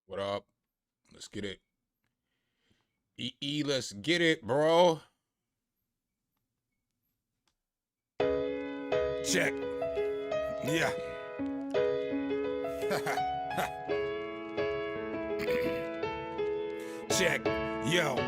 What up? Let's get it. Let's get it, bro. Check. Yeah. Check. Yo.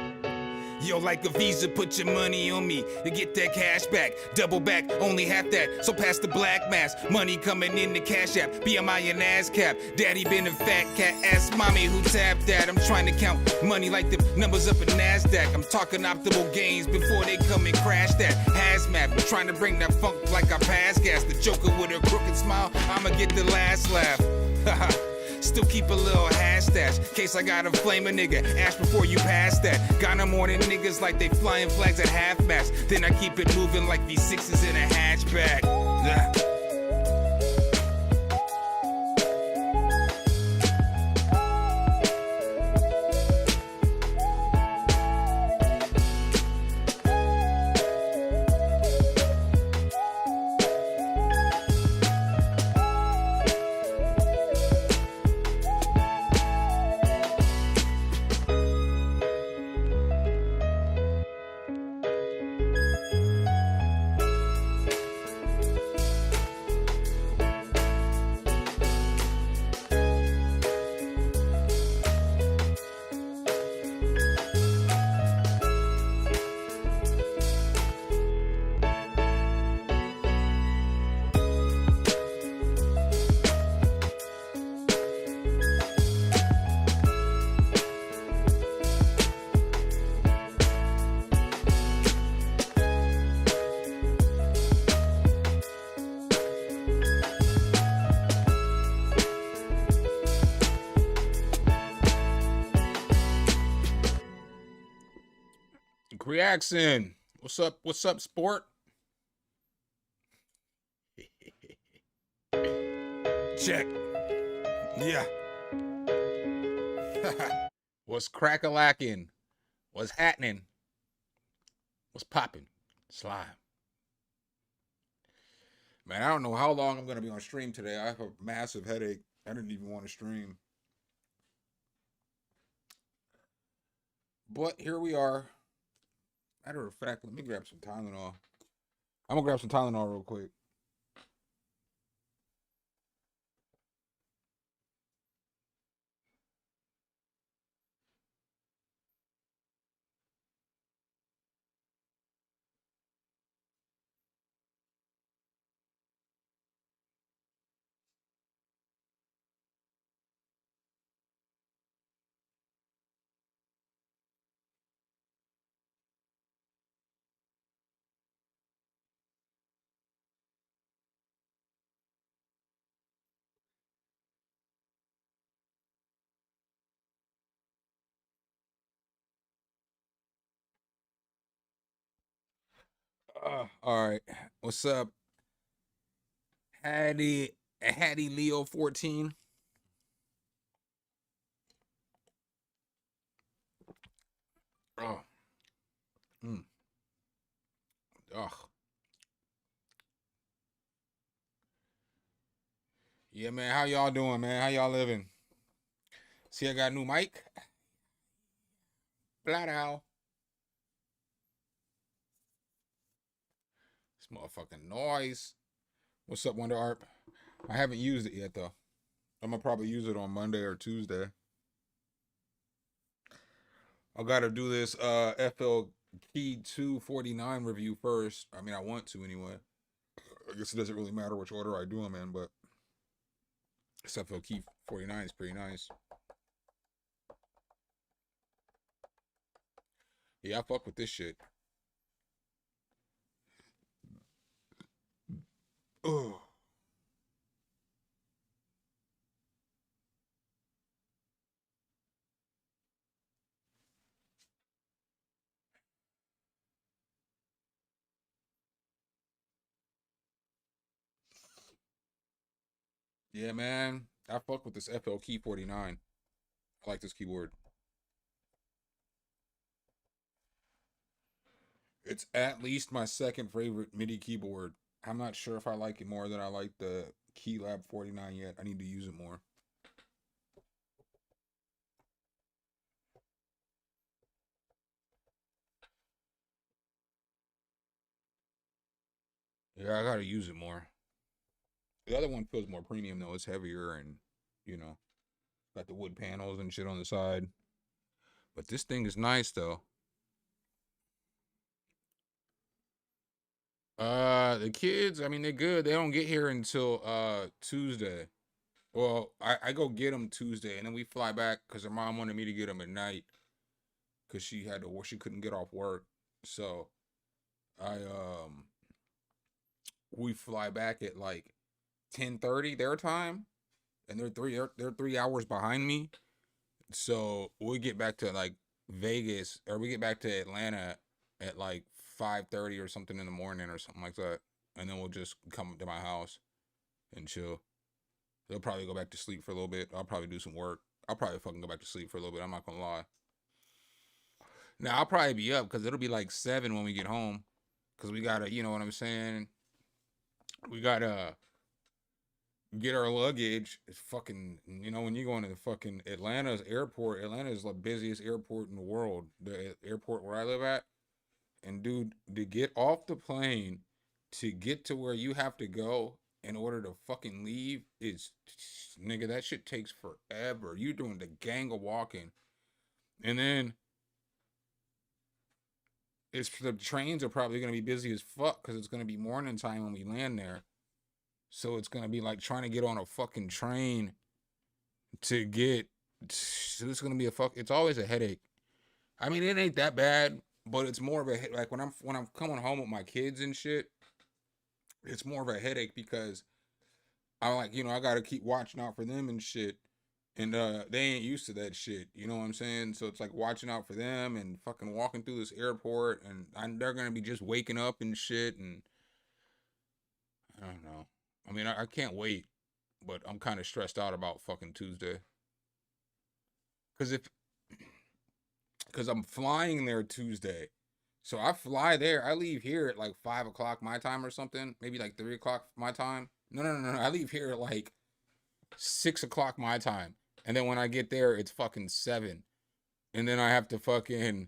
Yo, like a Visa, put your money on me to get that cash back. Double back, only half that. So pass the black mass. Money coming in the cash app. BMI and ASCAP. Daddy been a fat cat. Ask mommy who tapped that. I'm trying to count money like the numbers up in NASDAQ. I'm talking optimal gains before they come and crash that. Hazmat, I'm trying to bring that funk like I pass gas. The Joker with a crooked smile, I'ma get the last laugh. Haha. Still keep a little hash stash, case I gotta flame a nigga. Ash before you pass that. Got no more than niggas like they flying flags at half mast. Then I keep it moving like V6s in a hatchback. Creaxin. What's up? What's up, sport? Check. Yeah. What's crack-a-lacking? What's happening? What's popping? Slime. Man, I don't know how long I'm gonna be on stream today. I have a massive headache. I didn't even want to stream. But here we are. Matter of fact, let me grab some Tylenol. I'm gonna grab some Tylenol real quick. All right. What's up? Hattie Leo 14. Oh. Mm. Ugh. Yeah, man. How y'all doing, man? How y'all living? See, I got a new mic. Flat out. This motherfucking noise. What's up, Wonder Art? I haven't used it yet, though. I'm gonna probably use it on Monday or Tuesday. I gotta do this FL Key 249 review first. I mean, I want to anyway. I guess it doesn't really matter which order I do them in, but this FL Key 49 is pretty nice. Yeah, I fuck with this shit. Oh. Yeah, man. I fuck with this FL Key 49. I like this keyboard. It's at least my second favorite MIDI keyboard. I'm not sure if I like it more than I like the Keylab 49 yet. I need to use it more. Yeah, I gotta use it more. The other one feels more premium though. It's heavier and you know got the wood panels and shit on the side. But this thing is nice though. The kids, I mean, they're good. They don't get here until Tuesday. Well, I go get them Tuesday, and then we fly back because her mom wanted me to get them at night because she had to work. She couldn't get off work, so I we fly back at like 10:30 their time, and they're 3 hours behind me. So we get back to like Vegas, or we get back to Atlanta at like 5:30 or something in the morning or something like that, and then we'll just come to my house and chill. They'll probably go back to sleep for a little bit. I'll probably do some work. I'll probably fucking go back to sleep for a little bit. I'm not gonna lie. Now I'll probably be up because it'll be like 7 when we get home. Cause we gotta, you know what I'm saying? We gotta get our luggage. It's fucking, you know, when you go into the fucking Atlanta's airport, Atlanta is the busiest airport in the world. The airport where I live at. And dude, to get off the plane to get to where you have to go in order to fucking leave is, nigga, that shit takes forever. You're doing the gang of walking. And then the trains are probably gonna be busy as fuck because it's gonna be morning time when we land there. So it's gonna be like trying to get on a fucking train to get. So it's gonna be it's always a headache. I mean, it ain't that bad, but it's more of a like when I'm coming home with my kids and shit. It's more of a headache because I'm like, you know, I gotta keep watching out for them and shit. And they ain't used to that shit. You know what I'm saying? So it's like watching out for them and fucking walking through this airport, and they're gonna be just waking up and shit. And I don't know. I mean, I can't wait, but I'm kind of stressed out about fucking Tuesday. Cause cause I'm flying there Tuesday. So I fly there. I leave here at like 5 o'clock my time or something. Maybe like 3 o'clock my time. No. I leave here at like 6 o'clock my time. And then when I get there, it's fucking 7. And then I have to fucking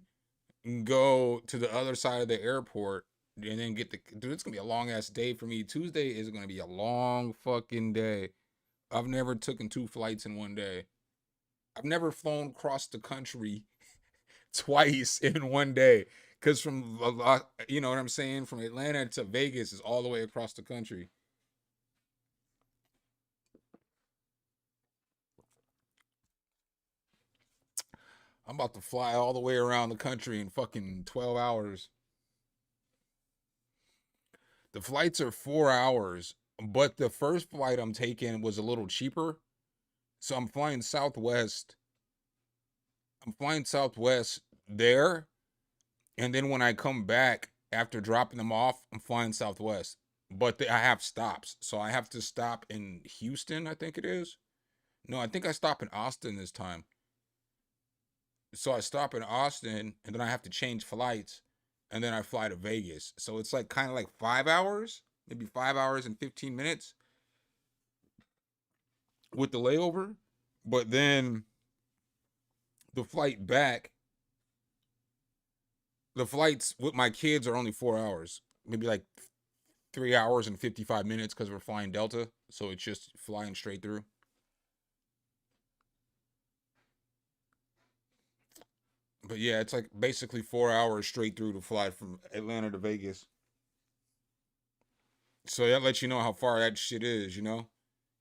go to the other side of the airport and then get dude, it's gonna be a long ass day for me. Tuesday is gonna be a long fucking day. I've never taken 2 flights in one day. I've never flown across the country twice in one day. Cause from you know what I'm saying, from Atlanta to Vegas is all the way across the country. I'm about to fly all the way around the country in fucking 12 hours. The flights are 4 hours, but the first flight I'm taking was a little cheaper. So I'm flying Southwest. I'm flying Southwest there. And then when I come back after dropping them off, I'm flying Southwest. But I have stops. So I have to stop in Houston, I think it is. No, I think I stop in Austin this time. So I stop in Austin and then I have to change flights and then I fly to Vegas. So it's like kind of like 5 hours, maybe 5 hours and 15 minutes with the layover. But then the flight back, the flights with my kids are only 4 hours, maybe like 3 hours and 55 minutes because we're flying Delta. So it's just flying straight through. But yeah, it's like basically 4 hours straight through to fly from Atlanta to Vegas. So that lets you know how far that shit is, you know?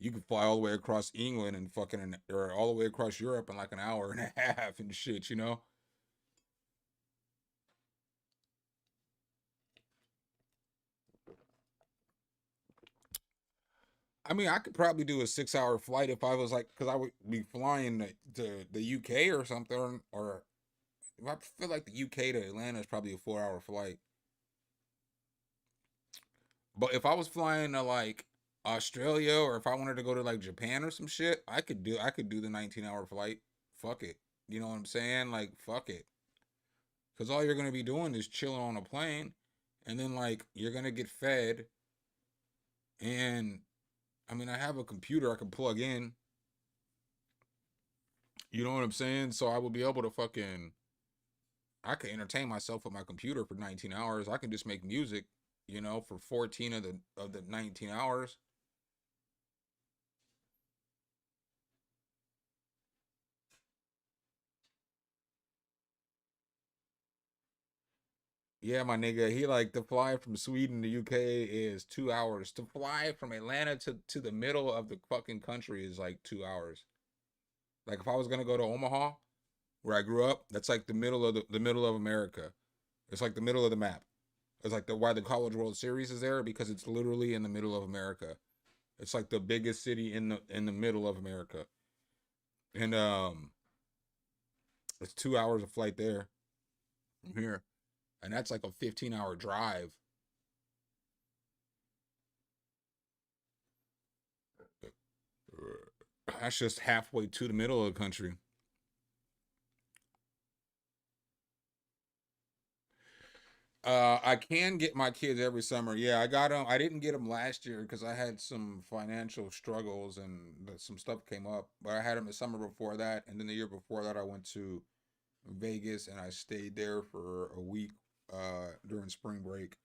You can fly all the way across England and fucking, or all the way across Europe in like an hour and a half and shit, you know? I mean, I could probably do a 6 hour flight if I was like, because I would be flying to the UK or something, or I feel like the UK to Atlanta is probably a 4 hour flight. But if I was flying to like Australia or if I wanted to go to like Japan or some shit, I could do the 19-hour flight. Fuck it. You know what I'm saying? Like fuck it. Cuz all you're going to be doing is chilling on a plane and then like you're going to get fed and I mean, I have a computer I can plug in. You know what I'm saying? So I will be able to fucking I can entertain myself with my computer for 19 hours. I can just make music you know, for 14 of the 19 hours. Yeah, my nigga, he like to fly from Sweden to UK is 2 hours. To fly from Atlanta to the middle of the fucking country is like 2 hours. Like if I was gonna go to Omaha, where I grew up, that's like the middle of the middle of America. It's like the middle of the map. It's like the why the College World Series is there because it's literally in the middle of America. It's like the biggest city in the middle of America. And it's 2 hours of flight there from here. And that's like a 15-hour drive. That's just halfway to the middle of the country. I can get my kids every summer. Yeah, I got them. I didn't get them last year because I had some financial struggles and some stuff came up. But I had them the summer before that, and then the year before that, I went to Vegas and I stayed there for a week during spring break.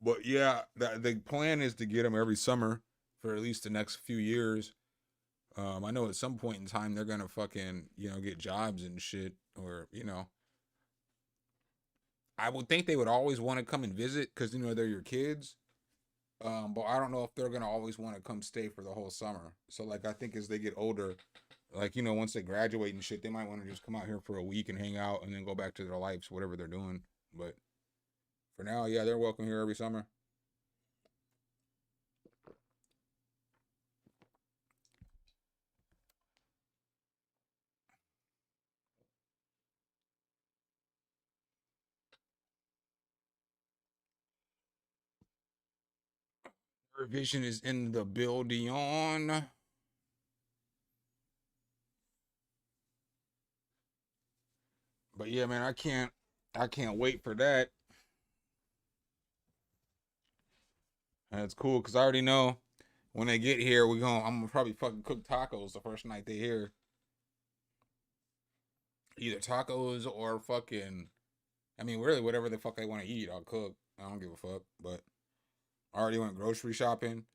But yeah, the plan is to get them every summer for at least the next few years. I know at some point in time they're gonna fucking get jobs and shit, or I would think they would always want to come and visit because they're your kids. But I don't know if they're gonna always want to come stay for the whole summer. So like I think as they get older, like once they graduate and shit, they might want to just come out here for a week and hang out and then go back to their lives, whatever they're doing. But for now, yeah, they're welcome here every summer. Revision is in the building. But yeah, man, I can't wait for that. And it's cool because I already know when they get here, I'm gonna probably fucking cook tacos the first night they here. Either tacos or fucking, I mean, really whatever the fuck they want to eat, I'll cook. I don't give a fuck. But I already went grocery shopping,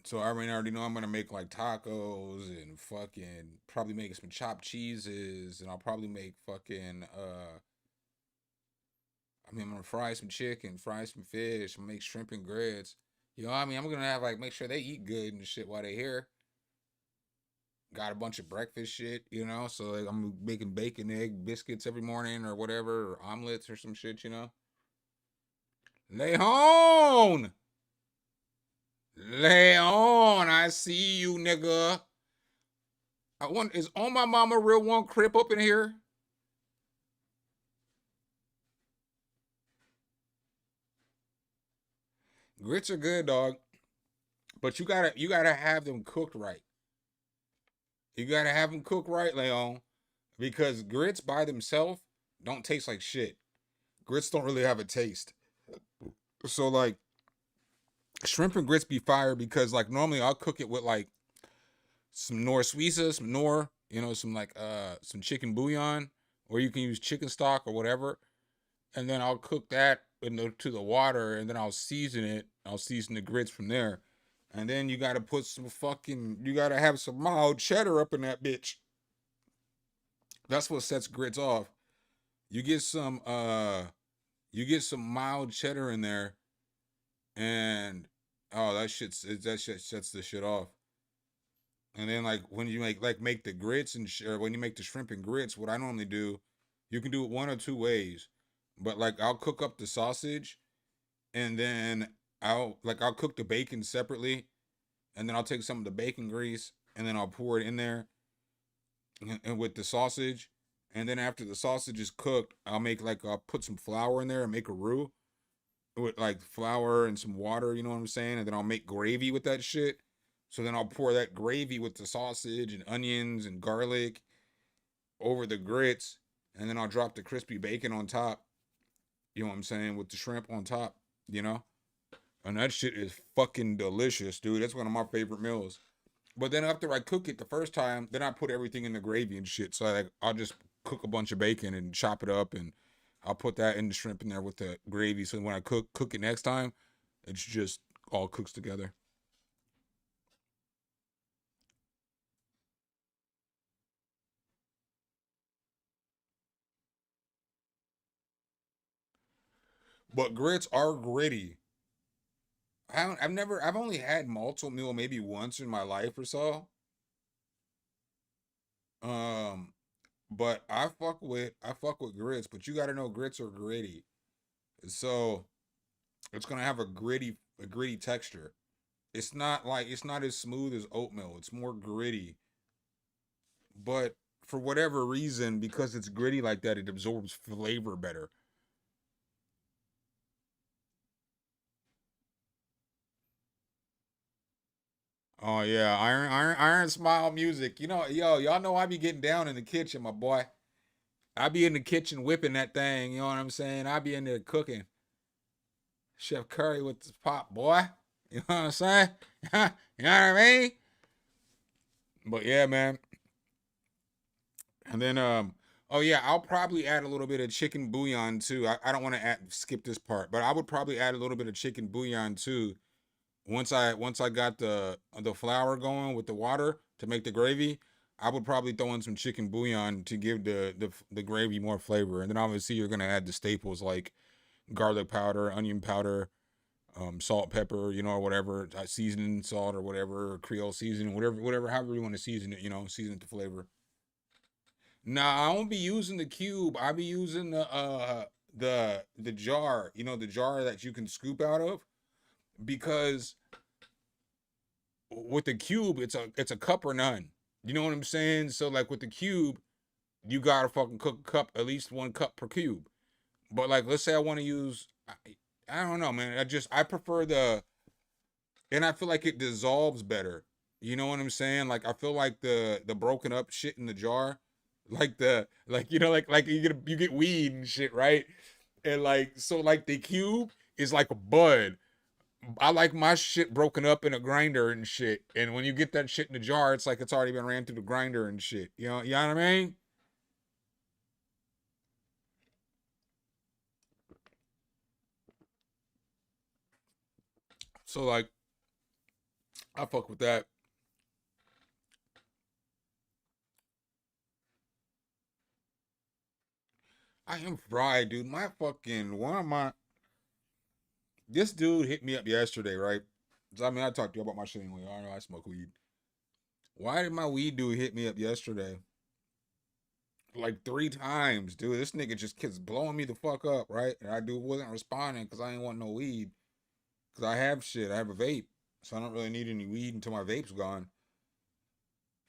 so I already know I'm gonna make like tacos and fucking probably make some chopped cheeses, and I'll probably make fucking I'm gonna fry some chicken, fry some fish, make shrimp and grits. I'm gonna have like make sure they eat good and shit while they here. Got a bunch of breakfast shit. So like I'm making bacon, egg, biscuits every morning or whatever, or omelets or some shit. Leon! Leon, I see you, nigga. Is On My Mama Real One Crip up in here? Grits are good, dog. But you gotta have them cooked right. You gotta have them cooked right, Leon. Because grits by themselves don't taste like shit. Grits don't really have a taste. So like shrimp and grits be fire because like normally I'll cook it with like some nor suiza, some nor, some like some chicken bouillon, or you can use chicken stock or whatever. And then I'll cook that to the water and then I'll season it. I'll season the grits from there. And then you gotta you gotta have some mild cheddar up in that bitch. That's what sets grits off. You get some mild cheddar in there, and oh that shit sets the shit off. And then like when you make the grits or when you make the shrimp and grits, what I normally do, you can do it one or two ways. But like I'll cook up the sausage, and then I'll cook the bacon separately, and then I'll take some of the bacon grease and then I'll pour it in there and with the sausage. And then after the sausage is cooked, I'll put some flour in there and make a roux with like flour and some water, you know what I'm saying? And then I'll make gravy with that shit. So then I'll pour that gravy with the sausage and onions and garlic over the grits, and then I'll drop the crispy bacon on top. You know what I'm saying? With the shrimp on top, you know? And that shit is fucking delicious, dude. That's one of my favorite meals. But then after I cook it the first time, then I put everything in the gravy and shit. So I'll just cook a bunch of bacon and chop it up and I'll put that in the shrimp in there with the gravy. So when I cook it next time, it's just all cooks together. But grits are gritty. I've only had malto meal maybe once in my life or so. Um, but I fuck with grits, but you gotta know grits are gritty. So it's gonna have a gritty texture. It's not as smooth as oatmeal. It's more gritty. But for whatever reason, because it's gritty like that, it absorbs flavor better. Oh yeah, Iron Smile music. Y'all know I be getting down in the kitchen, my boy. I be in the kitchen whipping that thing. You know what I'm saying? I be in there cooking. Chef Curry with the pop, boy. You know what I'm saying? You know what I mean? But yeah, man. And then oh yeah, I'll probably add a little bit of chicken bouillon too. I don't want to skip this part, but I would probably add a little bit of chicken bouillon too. Once I got the flour going with the water to make the gravy, I would probably throw in some chicken bouillon to give the gravy more flavor. And then obviously you're gonna add the staples like garlic powder, onion powder, salt, pepper, or whatever, seasoning salt or whatever, or Creole seasoning, whatever, however you want to season it, season it to flavor. Nah, I won't be using the cube. I'll be using the jar, the jar that you can scoop out of, because with the cube, it's a cup or none. You know what I'm saying? So like with the cube, you gotta fucking cook a cup, at least 1 cup per cube. But like, let's say I want to use, I don't know, man. I prefer and I feel like it dissolves better. You know what I'm saying? Like I feel like the broken up shit in the jar, like you get weed and shit, right? And like so like the cube is like a bud. I like my shit broken up in a grinder and shit. And when you get that shit in the jar, it's like it's already been ran through the grinder and shit. You know what I mean? So like I fuck with that. I am fried, dude. My fucking one of my this dude hit me up yesterday, right? So, I mean, I talked to you about my shit anyway. I know I smoke weed. Why did my weed dude hit me up yesterday? Like 3 times, dude. This nigga just keeps blowing me the fuck up, right? And I dude wasn't responding because I ain't want no weed. Because I have shit. I have a vape. So I don't really need any weed until my vape's gone.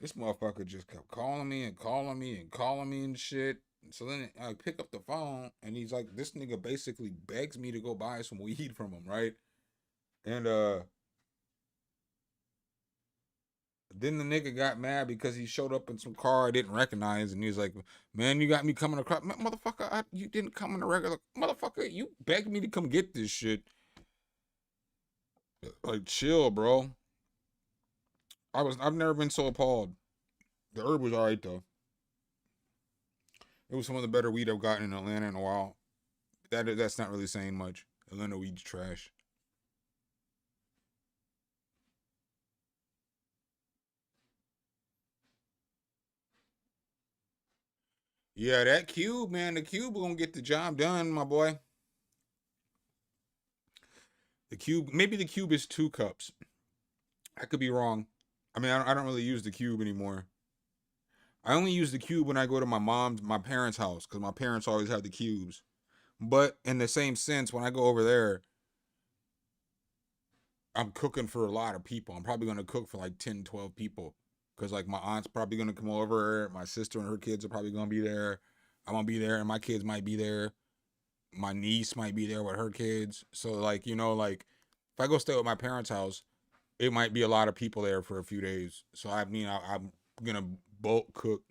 This motherfucker just kept calling me and calling me and calling me and shit. So then I pick up the phone and he's like, this nigga basically begs me to go buy some weed from him, right? And then the nigga got mad because he showed up in some car I didn't recognize, and he was like, "Man, you got me coming across, motherfucker. You didn't come in a regular, motherfucker. You begged me to come get this shit. Like, chill, bro. I've never been so appalled. The herb was alright though. It was some of the better weed I've gotten in Atlanta in a while. That's not really saying much. Atlanta weed's trash. Yeah, that cube, man. The cube gonna get the job done, my boy. The cube, maybe the cube is 2 cups. I could be wrong. I mean, I don't really use the cube anymore. I only use the cube when I go to my parents' house, because my parents always have the cubes. But in the same sense, when I go over there, I'm cooking for a lot of people. I'm probably gonna cook for like 10, 12 people. Cause like my aunt's probably gonna come over, my sister and her kids are probably gonna be there. I'm gonna be there, and my kids might be there. My niece might be there with her kids. So like, like if I go stay at my parents' house, it might be a lot of people there for a few days. So I mean, I'm gonna bulk cook.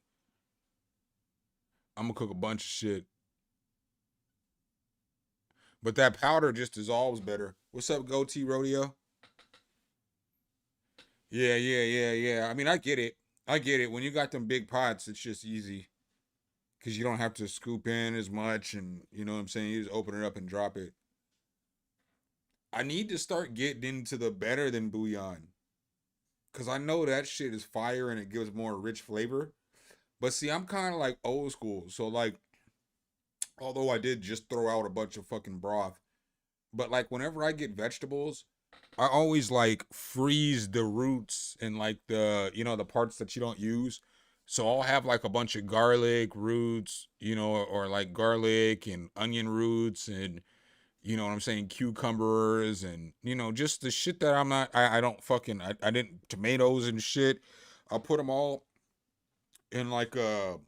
I'm gonna cook a bunch of shit. But that powder just dissolves better. What's up, Goatee Rodeo? Yeah, yeah, yeah, yeah. I mean, I get it. I get it. When you got them big pots, it's just easy. because you don't have to scoop in as much, and you know what I'm saying. You just open it up and drop it. I need to start getting into the better than bouillon, because I know that shit is fire and it gives more rich flavor. But see, I'm kind of like old school, so like, although I did just throw out a bunch of fucking broth, but like whenever I get vegetables, I always like freeze the roots and like the, you know, the parts that you don't use. So I'll have like a bunch of garlic roots, you know, or like garlic and onion roots and, you know what I'm saying, cucumbers and, you know, just the shit that I don't fucking, I didn't, tomatoes and shit. I'll put them all in like a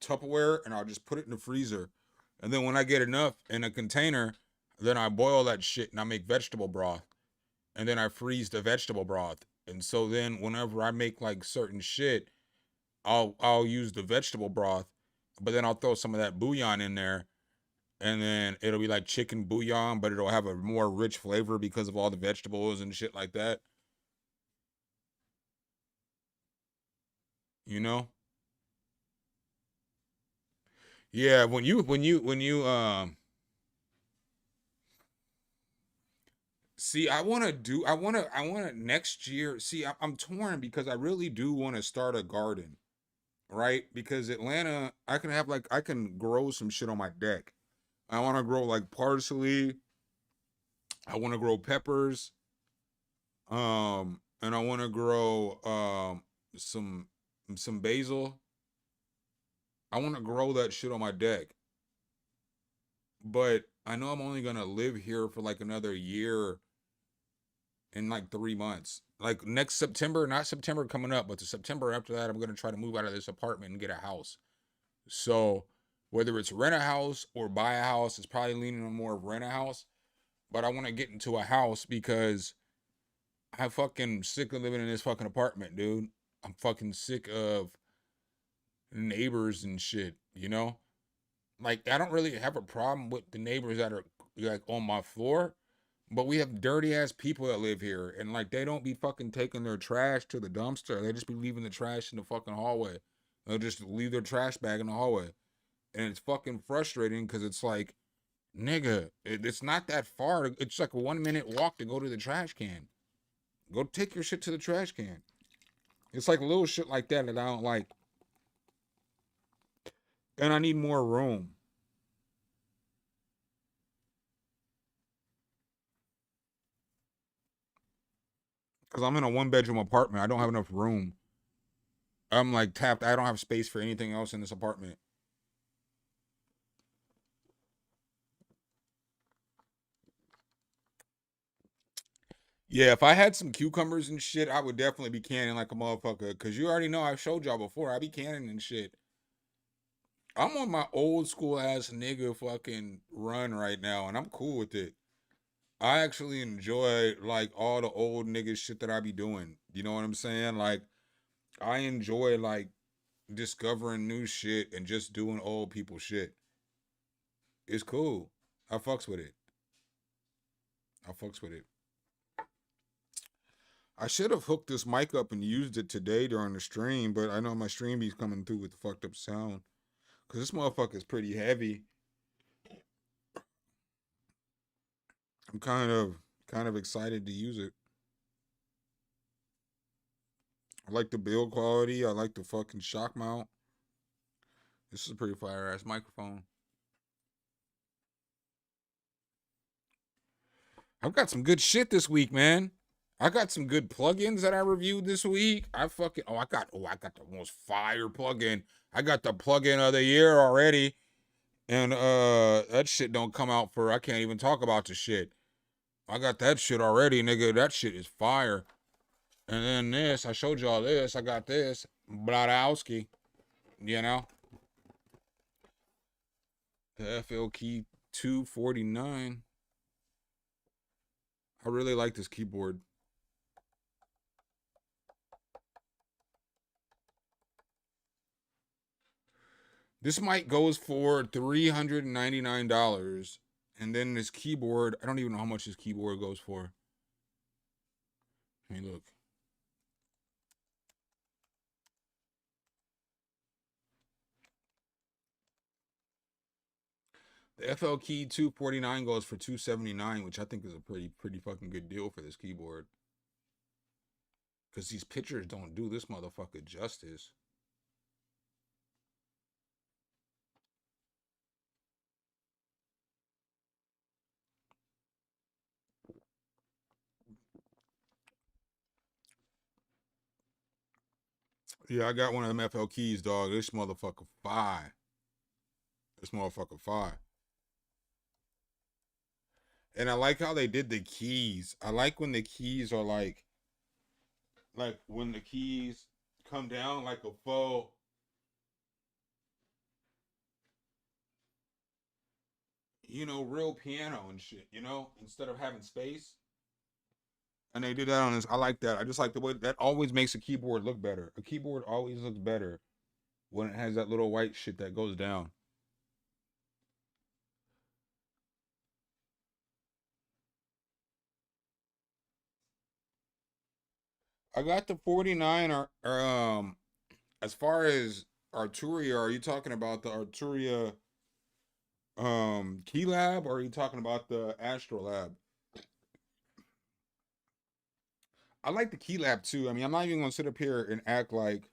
Tupperware and I'll just put it in the freezer. And then when I get enough in a container, then I boil that shit and I make vegetable broth. And then I freeze the vegetable broth. And so then whenever I make like certain shit, I'll use the vegetable broth, but then I'll throw some of that bouillon in there, and then it'll be like chicken bouillon, but it'll have a more rich flavor because of all the vegetables and shit like that. You know? Yeah, when you see, I wanna next year. See, I'm torn because I really do want to start a garden, right? Because Atlanta, I can grow some shit on my deck. I want to grow like parsley. I want to grow peppers. And I want to grow some some basil. I want to grow that shit on my deck. But I know I'm only gonna live here for like another year in like 3 months. Like next September, not September coming up, but the September after that, I'm gonna try to move out of this apartment and get a house. So whether it's rent a house or buy a house, it's probably leaning on more of rent a house. But I want to get into a house because I'm fucking sick of living in this fucking apartment, dude. I'm fucking sick of neighbors and shit, you know? Like, I don't really have a problem with the neighbors that are like on my floor, but we have dirty ass people that live here, and like they don't be fucking taking their trash to the dumpster. They just be leaving the trash in the fucking hallway. They'll just leave their trash bag in the hallway. And it's fucking frustrating because it's like, nigga, it's not that far. It's like a 1 minute walk to go to the trash can. Go take your shit to the trash can. It's like little shit like that that I don't like. And I need more room. Because I'm in a 1 bedroom apartment. I don't have enough room. I'm like tapped. I don't have space for anything else in this apartment. Yeah, if I had some cucumbers and shit, I would definitely be canning like a motherfucker. Cause you already know I've showed y'all before. I be canning and shit. I'm on my old school ass nigga fucking run right now, and I'm cool with it. I actually enjoy like all the old nigga shit that I be doing. You know what I'm saying? Like I enjoy like discovering new shit and just doing old people shit. It's cool. I fucks with it. I fucks with it. I should have hooked this mic up and used it today during the stream, but I know my stream be coming through with the fucked up sound. Cause this motherfucker is pretty heavy. I'm kind of excited to use it. I like the build quality. I like the fucking shock mount. This is a pretty fire ass microphone. I've got some good shit this week, man. I got some good plugins that I reviewed this week. I got the most fire plugin. I got the plugin of the year already. And that shit don't come out for I can't even talk about the shit. I got that shit already, nigga. That shit is fire. And then this, I showed y'all this. I got this. Bladowski. You know? The FL Key 249. I really like this keyboard. This mic goes for $399. And then this keyboard, I don't even know how much this keyboard goes for. Let me look. The FL Key 249 goes for 279, which I think is a pretty fucking good deal for this keyboard. Because these pictures don't do this motherfucker justice. Yeah, I got one of them FL Keys, dog. This motherfucker fire. This motherfucker fire. And I like how they did the keys. I like when the keys are like when the keys come down like a faux. Real piano and shit, instead of having space. And they did that on this. I like that. I just like the way that always makes a keyboard look better. A keyboard always looks better when it has that little white shit that goes down. I got the 49 as far as Arturia, are you talking about the Arturia Key Lab, or are you talking about the Astro Lab? I like the Key Lab too. I mean, I'm not even gonna sit up here and act like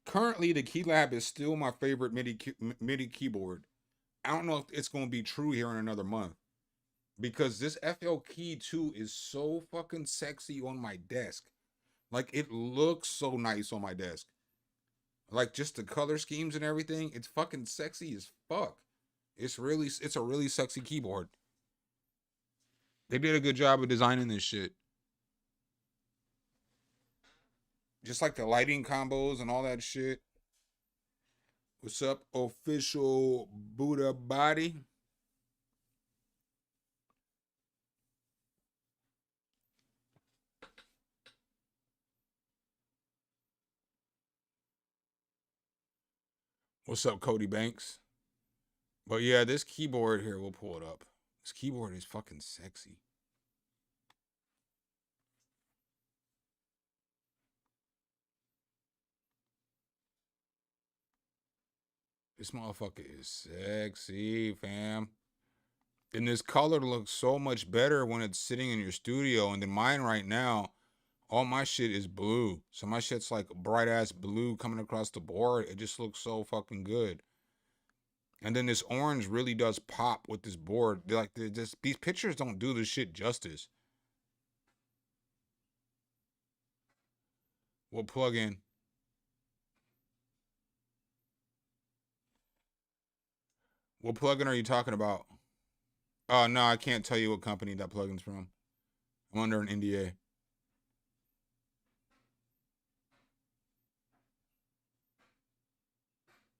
currently the Key Lab is still my favorite MIDI keyboard. I don't know if it's gonna be true here in another month because this FL Key 2 is so fucking sexy on my desk. Like it looks so nice on my desk. Like just the color schemes and everything, it's fucking sexy as fuck. It's a really sexy keyboard. They did a good job of designing this shit. Just like the lighting combos and all that shit. What's up, official Buddha body? What's up, Cody Banks? But yeah, this keyboard here, we'll pull it up. This keyboard is fucking sexy. This motherfucker is sexy, fam. And this color looks so much better when it's sitting in your studio. And then mine right now, all my shit is blue. So my shit's like bright ass blue coming across the board. It just looks so fucking good. And then this orange really does pop with this board. These pictures don't do this shit justice. We'll plug in. What plugin are you talking about? Oh, no, I can't tell you what company that plugin's from. I'm under an NDA.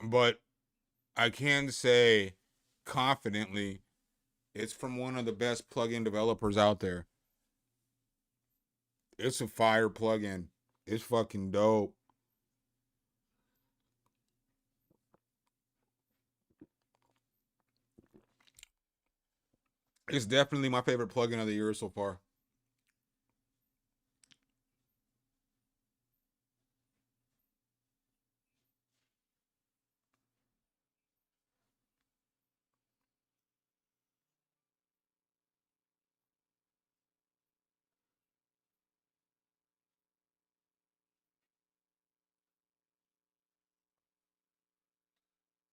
But I can say confidently it's from one of the best plugin developers out there. It's a fire plugin. It's fucking dope. It's definitely my favorite plugin of the year so far.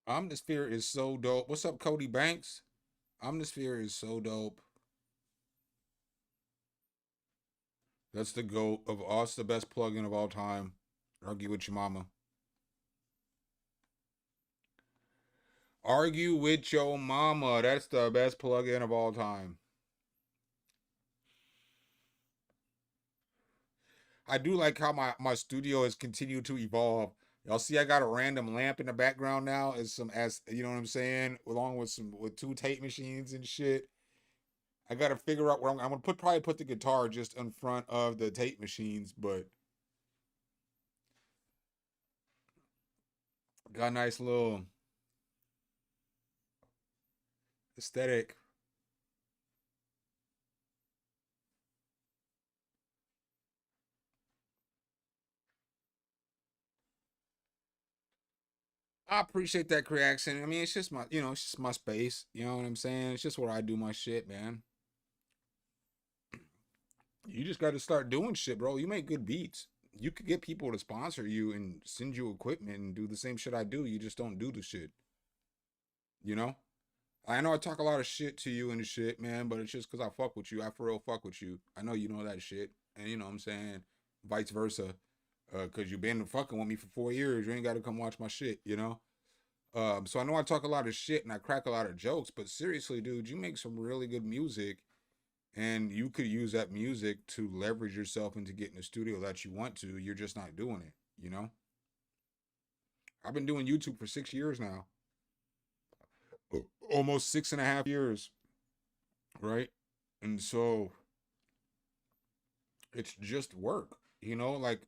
Omnisphere is so dope. What's up, Cody Banks? Omnisphere is so dope. That's the GOAT of all. It's the best plugin of all time. Argue with your mama. Argue with your mama. That's the best plugin of all time. I do like how my studio has continued to evolve. Y'all see I got a random lamp in the background now. As you know what I'm saying? Along with two tape machines and shit. I gotta figure out where I'm gonna probably put the guitar just in front of the tape machines, but got a nice little aesthetic. I appreciate that reaction. I mean, it's just my, it's just my space. You know what I'm saying? It's just where I do my shit, man. You just got to start doing shit, bro. You make good beats. You could get people to sponsor you and send you equipment and do the same shit I do. You just don't do the shit. You know? I know I talk a lot of shit to you and shit, man, but it's just because I fuck with you. I for real fuck with you. I know you know that shit. And you know what I'm saying? Vice versa. Because you've been fucking with me for 4 years. You ain't got to come watch my shit, you know? So I know I talk a lot of shit and I crack a lot of jokes, but seriously, dude, you make some really good music and you could use that music to leverage yourself into getting the studio that you want to. You're just not doing it, you know? I've been doing YouTube for 6 years now. Almost 6.5 years, right? And so it's just work, like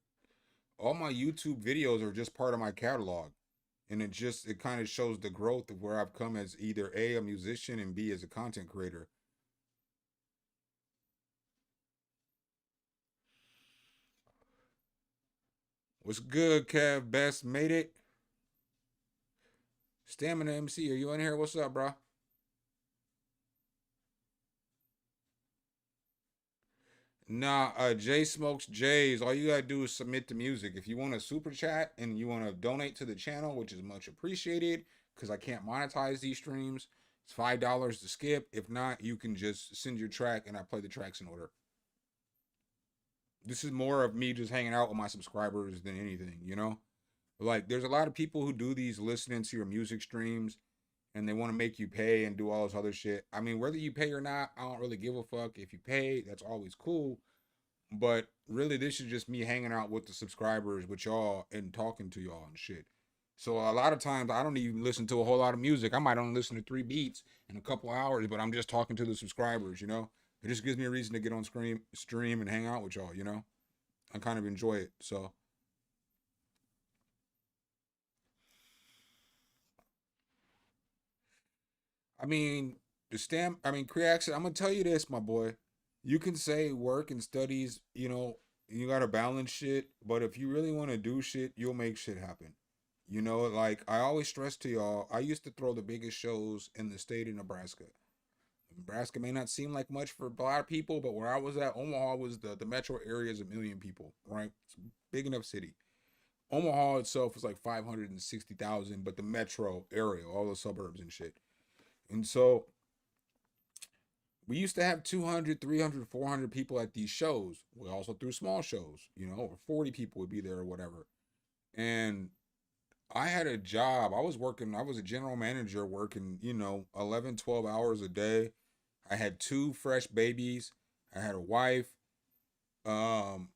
all my YouTube videos are just part of my catalog. And it kind of shows the growth of where I've come as either a musician and B as a content creator. What's good, Kev? Best made it. Stamina MC, are you in here? What's up, bro? Nah, Jay Smokes J's. All you gotta do is submit the music. If you want a super chat and you want to donate to the channel, which is much appreciated, because I can't monetize these streams, it's $5 to skip. If not, you can just send your track and I play the tracks in order. This is more of me just hanging out with my subscribers than anything, Like, there's a lot of people who do these listening to your music streams and they want to make you pay and do all this other shit. I mean, whether you pay or not, I don't really give a fuck. If you pay, that's always cool. But really, this is just me hanging out with the subscribers, with y'all, and talking to y'all and shit. So a lot of times, I don't even listen to a whole lot of music. I might only listen to 3 beats in a couple hours, but I'm just talking to the subscribers, It just gives me a reason to get on stream and hang out with y'all, I kind of enjoy it, so. I mean, Creaxin, I'm gonna tell you this, my boy. You can say work and studies, you gotta balance shit, but if you really wanna do shit, you'll make shit happen. Like I always stress to y'all, I used to throw the biggest shows in the state of Nebraska. Nebraska may not seem like much for a lot of people, but where I was at, Omaha was the metro area is 1 million people, right? It's a big enough city. Omaha itself is like 560,000, but the metro area, all the suburbs and shit. And so we used to have 200, 300, 400 people at these shows. We also threw small shows, or 40 people would be there or whatever. And I had a job. I was a general manager working, 11, 12 hours a day. I had 2 fresh babies. I had a wife. And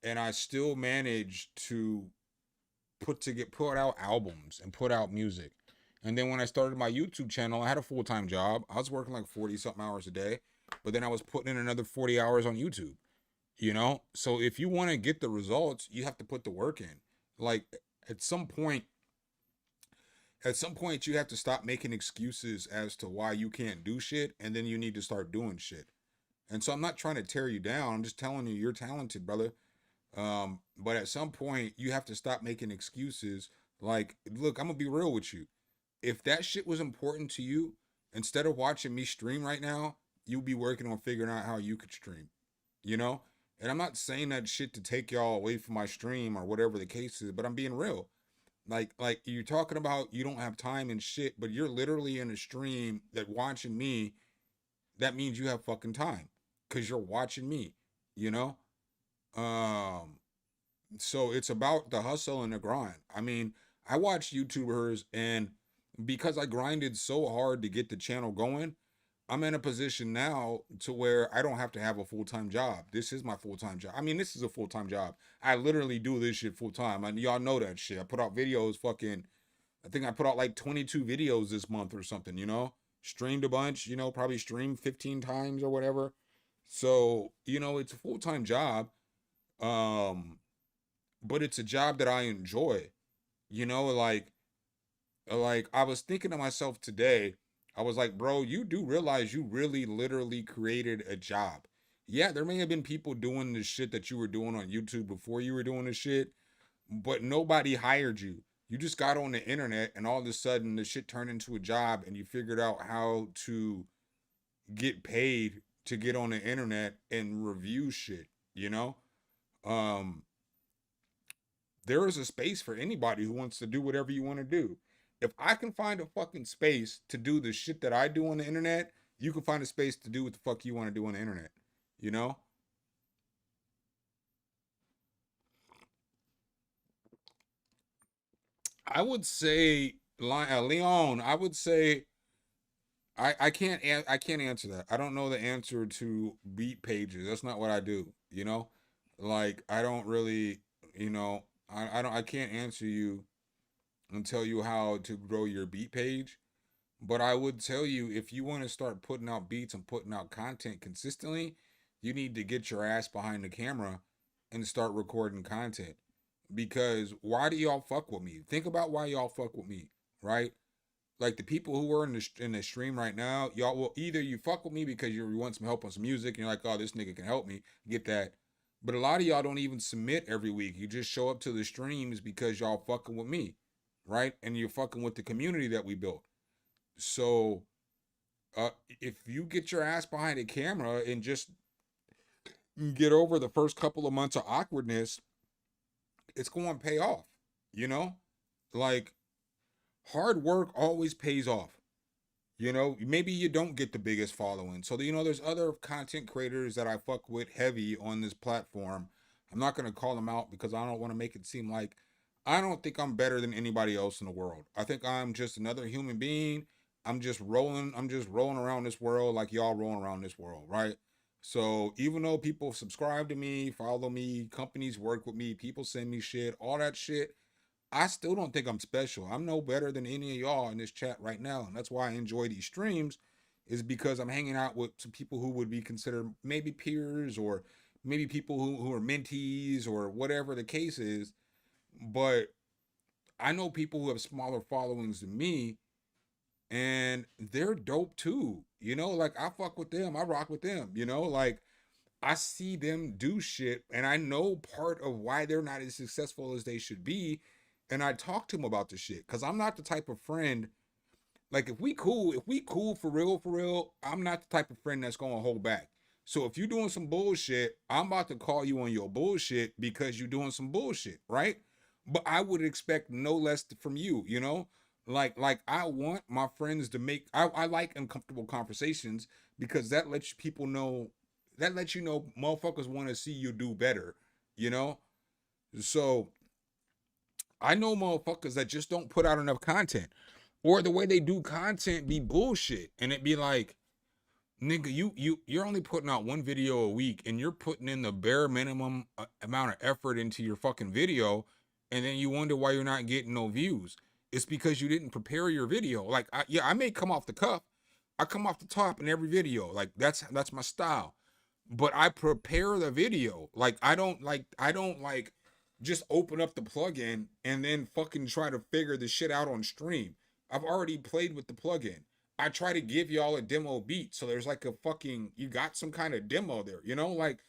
I still managed to put out albums and put out music. And then when I started my YouTube channel, I had a full-time job. I was working like 40 something hours a day, but then I was putting in another 40 hours on YouTube, So if you want to get the results, you have to put the work in. Like at some point you have to stop making excuses as to why you can't do shit, and then you need to start doing shit. And so I'm not trying to tear you down. I'm just telling you you're talented, brother. But at some point you have to stop making excuses. Like, look, I'm gonna be real with you. If that shit was important to you, instead of watching me stream right now, you'd be working on figuring out how you could stream, And I'm not saying that shit to take y'all away from my stream or whatever the case is, but I'm being real. Like you're talking about you don't have time and shit, but you're literally in a stream that watching me, that means you have fucking time because you're watching me, you know? So it's about the hustle and the grind. I mean, I watch YouTubers, and because I grinded so hard to get the channel going, I'm in a position now to where I don't have to have a full-time job. This is my full-time job. I mean, this is a full-time job. I literally do this shit full-time. And y'all know that shit. I put out videos I think I put out like 22 videos this month or something, Streamed a bunch, probably streamed 15 times or whatever. So, it's a full-time job. But it's a job that I enjoy. Like I was thinking to myself today, I was like, bro, you do realize you really literally created a job. Yeah, there may have been people doing the shit that you were doing on YouTube before you were doing the shit, but nobody hired you. You just got on the internet and all of a sudden the shit turned into a job and you figured out how to get paid to get on the internet and review shit, you know? Um, there is a space for anybody who wants to do whatever you want to do. If I can find a fucking space to do the shit that I do on the internet, you can find a space to do what the fuck you want to do on the internet, you know? I would say, Leon, I would say I can't answer that. I don't know the answer to beat pages. That's not what I do, you know? Like I don't really, you know, I can't answer you and tell you how to grow your beat page. But I would tell you if you want to start putting out beats and putting out content consistently, you need to get your ass behind the camera and start recording content. Because why do y'all fuck with me? Think about why y'all fuck with me, right? Like the people who are in the stream right now, y'all will either you fuck with me because you want some help on some music and you're like, oh, this nigga can help me get that. But a lot of y'all don't even submit every week. You just show up to the streams because y'all fucking with me, right? And you're fucking with the community that we built. So if you get your ass behind a camera and just get over the first couple of months of awkwardness, it's going to pay off, you know? Like hard work always pays off. You know, maybe you don't get the biggest following. So, you know, there's other content creators that I fuck with heavy on this platform. I'm not going to call them out because I don't want to make it seem like I don't think I'm better than anybody else in the world. I think I'm just another human being. I'm just rolling around this world like y'all rolling around this world, right? So, even though people subscribe to me, follow me, companies work with me, people send me shit, all that shit, I still don't think I'm special. I'm no better than any of y'all in this chat right now. And that's why I enjoy these streams, is because I'm hanging out with some people who would be considered maybe peers or maybe people who are mentees or whatever the case is. But I know people who have smaller followings than me and they're dope too. You know, like I fuck with them, I rock with them, you know, like I see them do shit and I know part of why they're not as successful as they should be. And I talk to them about the shit because I'm not the type of friend. Like if we cool for real, I'm not the type of friend that's gonna hold back. So if you're doing some bullshit, I'm about to call you on your bullshit because you're doing some bullshit, right? But I would expect no less from you, you know? Like I want my friends to make I like uncomfortable conversations because that lets people know that lets you know motherfuckers want to see you do better, you know? So I know motherfuckers that just don't put out enough content. Or the way they do content be bullshit. And it be like, nigga, you're only putting out one video a week and you're putting in the bare minimum amount of effort into your fucking video, and then you wonder why you're not getting no views. It's because you didn't prepare your video. Like I may come off the cuff. I come off the top in every video. Like that's my style. But I prepare the video. Like I don't like just open up the plugin and then fucking try to figure the shit out on stream. I've already played with the plugin. I try to give y'all a demo beat. So there's like a fucking, you got some kind of demo there, you know? Like,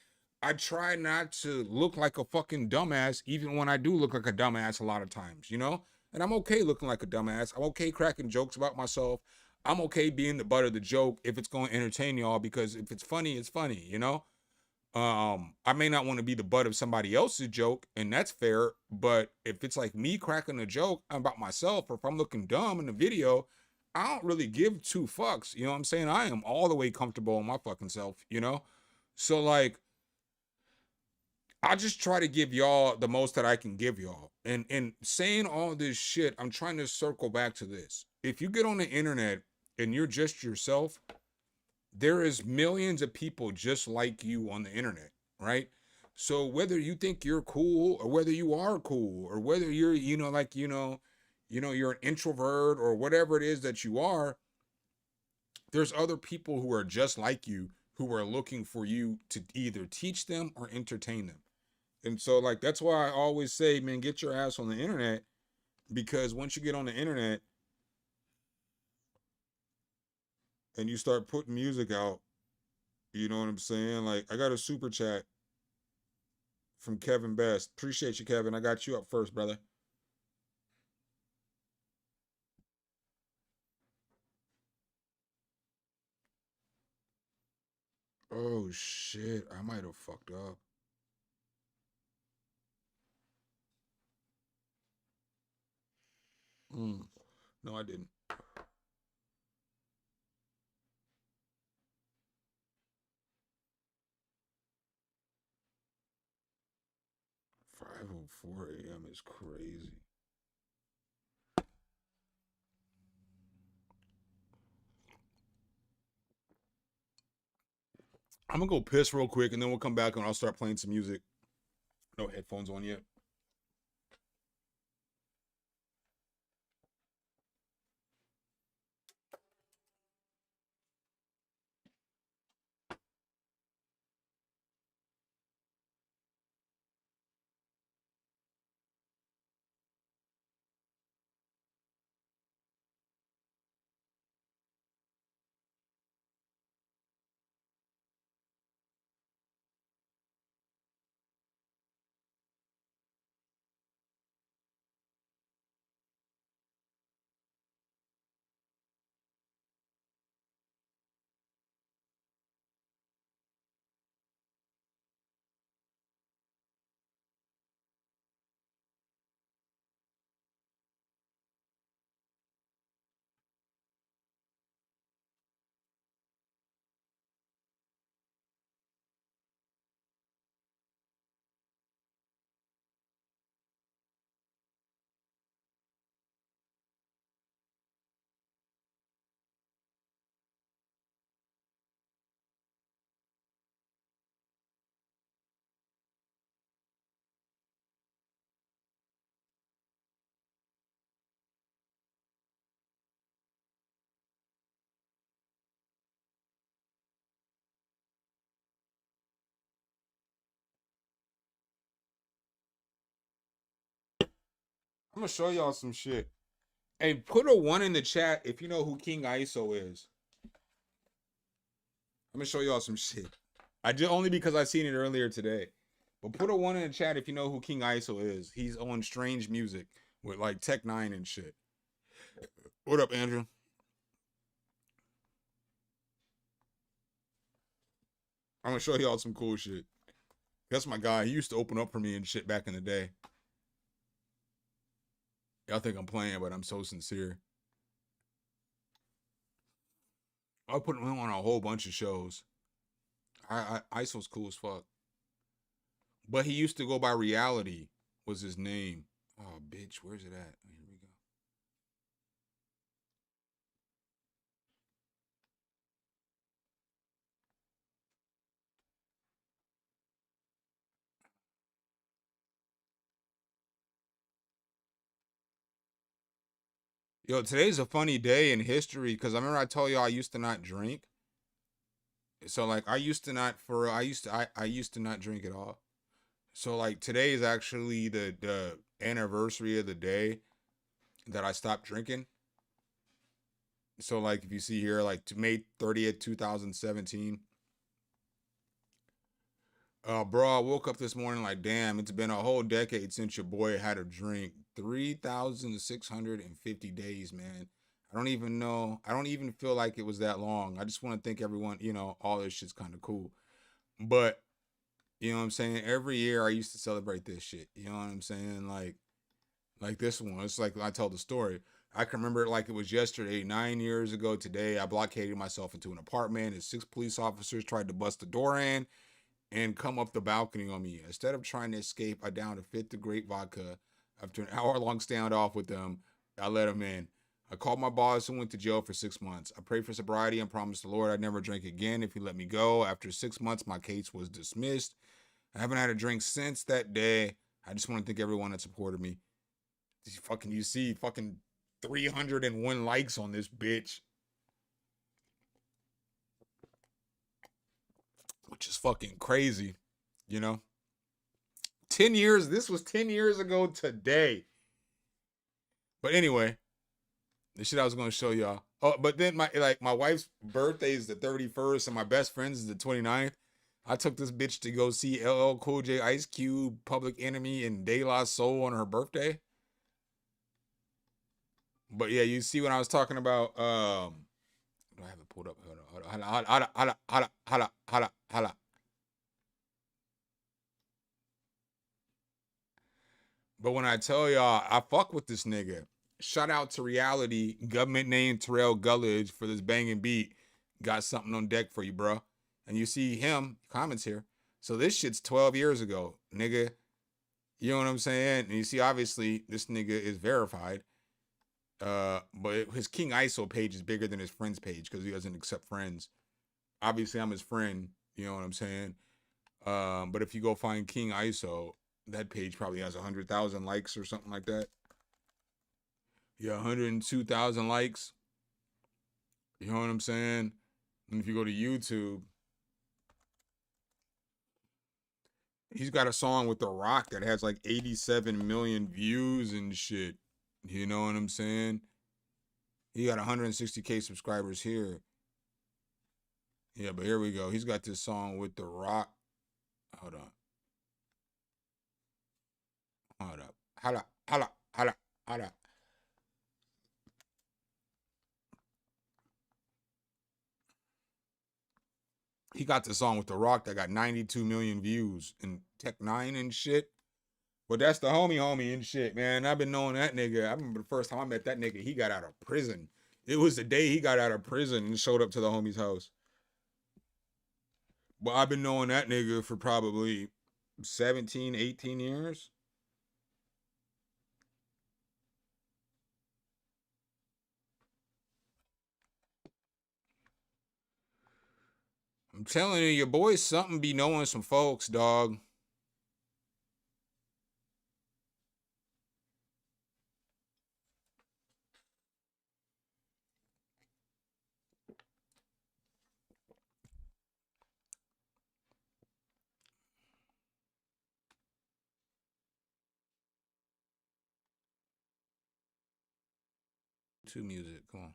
I try not to look like a fucking dumbass, even when I do look like a dumbass a lot of times, you know? And I'm okay looking like a dumbass. I'm okay cracking jokes about myself. I'm okay being the butt of the joke if it's going to entertain y'all, because if it's funny, you know? I may not want to be the butt of somebody else's joke, and that's fair, but if it's like me cracking a joke about myself, or if I'm looking dumb in the video, I don't really give two fucks. You know what I'm saying? I am all the way comfortable in my fucking self, you know? So like I just try to give y'all the most that I can give y'all. And saying all this shit, I'm trying to circle back to this. If you get on the internet and you're just yourself, there is millions of people just like you on the internet, right? So whether you think you're cool or whether you are cool or whether you're, you're an introvert or whatever it is that you are, there's other people who are just like you who are looking for you to either teach them or entertain them. And so like that's why I always say, man, get your ass on the internet, because once you get on the internet and you start putting music out, you know what I'm saying? Like I got a super chat from Kevin Best. Appreciate you, Kevin. I got you up first, brother. Oh shit, I might have fucked up. No, I didn't. 5:04 a.m. is crazy. I'm gonna go piss real quick and then we'll come back and I'll start playing some music. No headphones on yet. I'm gonna show y'all some shit. Hey, put a 1 in the chat if you know who King ISO is. I'm gonna show y'all some shit. I did only because I seen it earlier today. But put a 1 in the chat if you know who King ISO is. He's on Strange Music with like Tech Nine and shit. What up, Andrew? I'm gonna show y'all some cool shit. That's my guy. He used to open up for me and shit back in the day. Y'all think I'm playing, but I'm so sincere. I put him on a whole bunch of shows. ISO's cool as fuck. But he used to go by Reality was his name. Oh, bitch, where's it at? Here we go. Yo, today's a funny day in history because I remember I told y'all I used to not drink. So like I used to not drink at all. So like today is actually the anniversary of the day that I stopped drinking. So like if you see here, like to May 30th, 2017. Bro, I woke up this morning like, damn, it's been a whole decade since your boy had a drink. 3,650 days, man. I don't even know. I don't even feel like it was that long. I just want to thank everyone, all this shit's kind of cool. But, you know what I'm saying? Every year I used to celebrate this shit. You know what I'm saying? Like this one. It's like I tell the story. I can remember it like it was yesterday. 9 years ago today, I blockaded myself into an apartment and 6 police officers tried to bust the door in and come up the balcony on me. Instead of trying to escape, I downed a fifth of grape vodka. After an hour-long standoff with them, I let them in. I called my boss and went to jail for 6 months. I prayed for sobriety and promised the Lord I'd never drink again if he let me go. After 6 months, my case was dismissed. I haven't had a drink since that day. I just want to thank everyone that supported me. You see 301 likes on this bitch. Which is fucking crazy, 10 years, this was 10 years ago today. But anyway, the shit I was going to show y'all. Oh, but then my wife's birthday is the 31st and my best friend's is the 29th. I took this bitch to go see LL Cool J, Ice Cube, Public Enemy, and De La Soul on her birthday. But yeah, you see when I was talking about I have it pulled up. Hold on. But when I tell y'all, I fuck with this nigga. Shout out to Reality, government name Terrell Gullidge for this banging beat. Got something on deck for you, bro. And you see him, comments here. So this shit's 12 years ago, nigga. You know what I'm saying? And you see, obviously, this nigga is verified. But his King ISO page is bigger than his friends page because he doesn't accept friends. Obviously, I'm his friend. You know what I'm saying? But if you go find King ISO, that page probably has 100,000 likes or something like that. Yeah, 102,000 likes. You know what I'm saying? And if you go to YouTube, he's got a song with The Rock that has like 87 million views and shit. You know what I'm saying? He got 160K subscribers here. Yeah, but here we go. He's got this song with The Rock. Hold on. Hold up. Hold up. He got the song with The Rock that got 92 million views in Tech 9 and shit. But that's the homie and shit, man. I've been knowing that nigga. I remember the first time I met that nigga, he got out of prison. It was the day he got out of prison and showed up to the homie's house. But I've been knowing that nigga for probably 17, 18 years. I'm telling you, your boy something be knowing some folks, dog. To music, come on.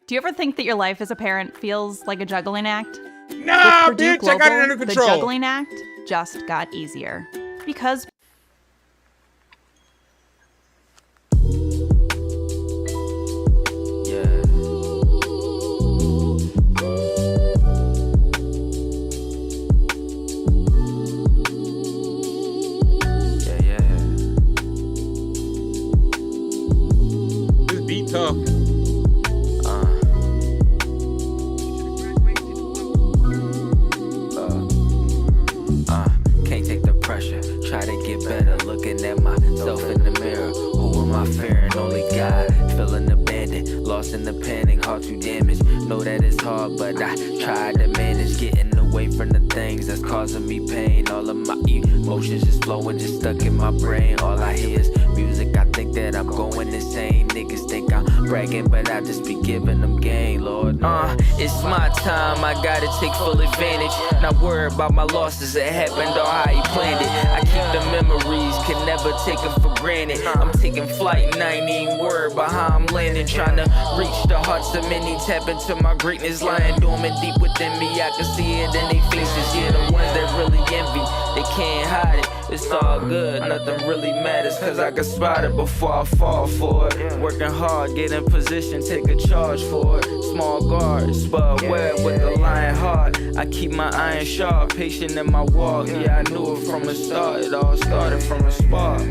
Do you ever think that your life as a parent feels like a juggling act? Nah, With Purdue bitch, I got it Global, under control. The juggling act just got easier. Because This beat tough. Can't take the pressure, try to get better. Looking at myself in the mirror. Who am I fearing? Only God. Feeling abandoned, lost in the panic, heart too damaged. Know that it's hard, but I try to manage. Getting away from the things that's causing me pain. All of my emotions just flowing, just stuck in my brain. All I hear is music, I think that I'm going insane. Niggas think I'm bragging, but I just be giving them game, Lord. It's my time, I gotta take full advantage. Not worry about my losses, it happened or how he planned it. I keep the memories, can never take them for granted. I'm taking flight and I ain't even worried about how I'm landing. Trying to reach the hearts of many, tap into my greatness. Lying dormant deep within me, I can see it in their faces. Yeah, the ones that really envy, they can't hide it. It's all good, nothing really matters, cause I can spot it before I fall for it. Working hard, get in position, take a charge for it. Small guard, spud web with the lion heart. I keep my iron sharp, patient in my walk. Yeah, I knew it from the start, it all started from a spark.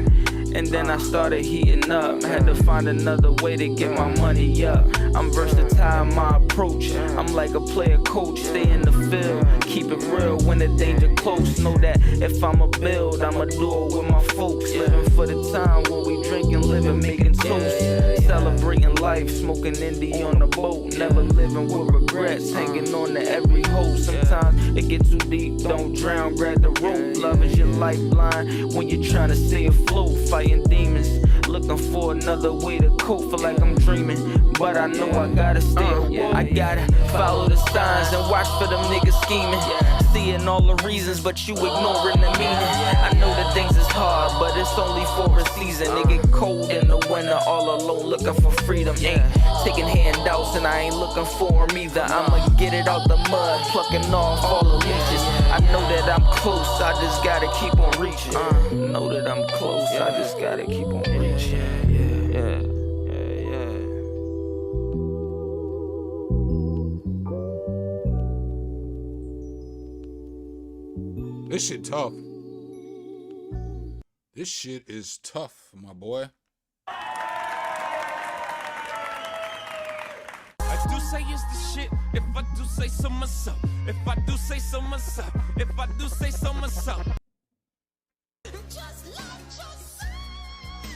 And then I started heating up. Had to find another way to get my money up. I'm versatile in my approach. I'm like a player coach, stay in the field. Keep it real when the danger close. Know that if I'ma build, I'ma do it with my folks. Living for the time when we drinking, living, making toast. Celebrating life, smoking indie on the boat. Never living with regrets, hanging on to every hope. Sometimes it gets too deep, don't drown, grab the rope. Love is your lifeline when you're trying to stay afloat. Fighting demons, looking for another way to cope. Feel like I'm dreaming, but I know I gotta stay. I gotta follow the signs and watch for them niggas scheming. Seeing all the reasons, but you ignoring the meaning. I know that things is hard, but it's only for a season. It get cold in the winter, all alone looking for freedom. Ain't taking handouts and I ain't looking for them either. I'ma get it out the mud, plucking off all the leeches. I know that I'm close, I just gotta keep on reaching. Know that I'm close, I just gotta keep on reaching. Yeah. this shit tough. This shit is tough, my boy. I do say it's the shit. If I do say so myself. If I do say so myself. If I do say so myself. Just like yourself, baby.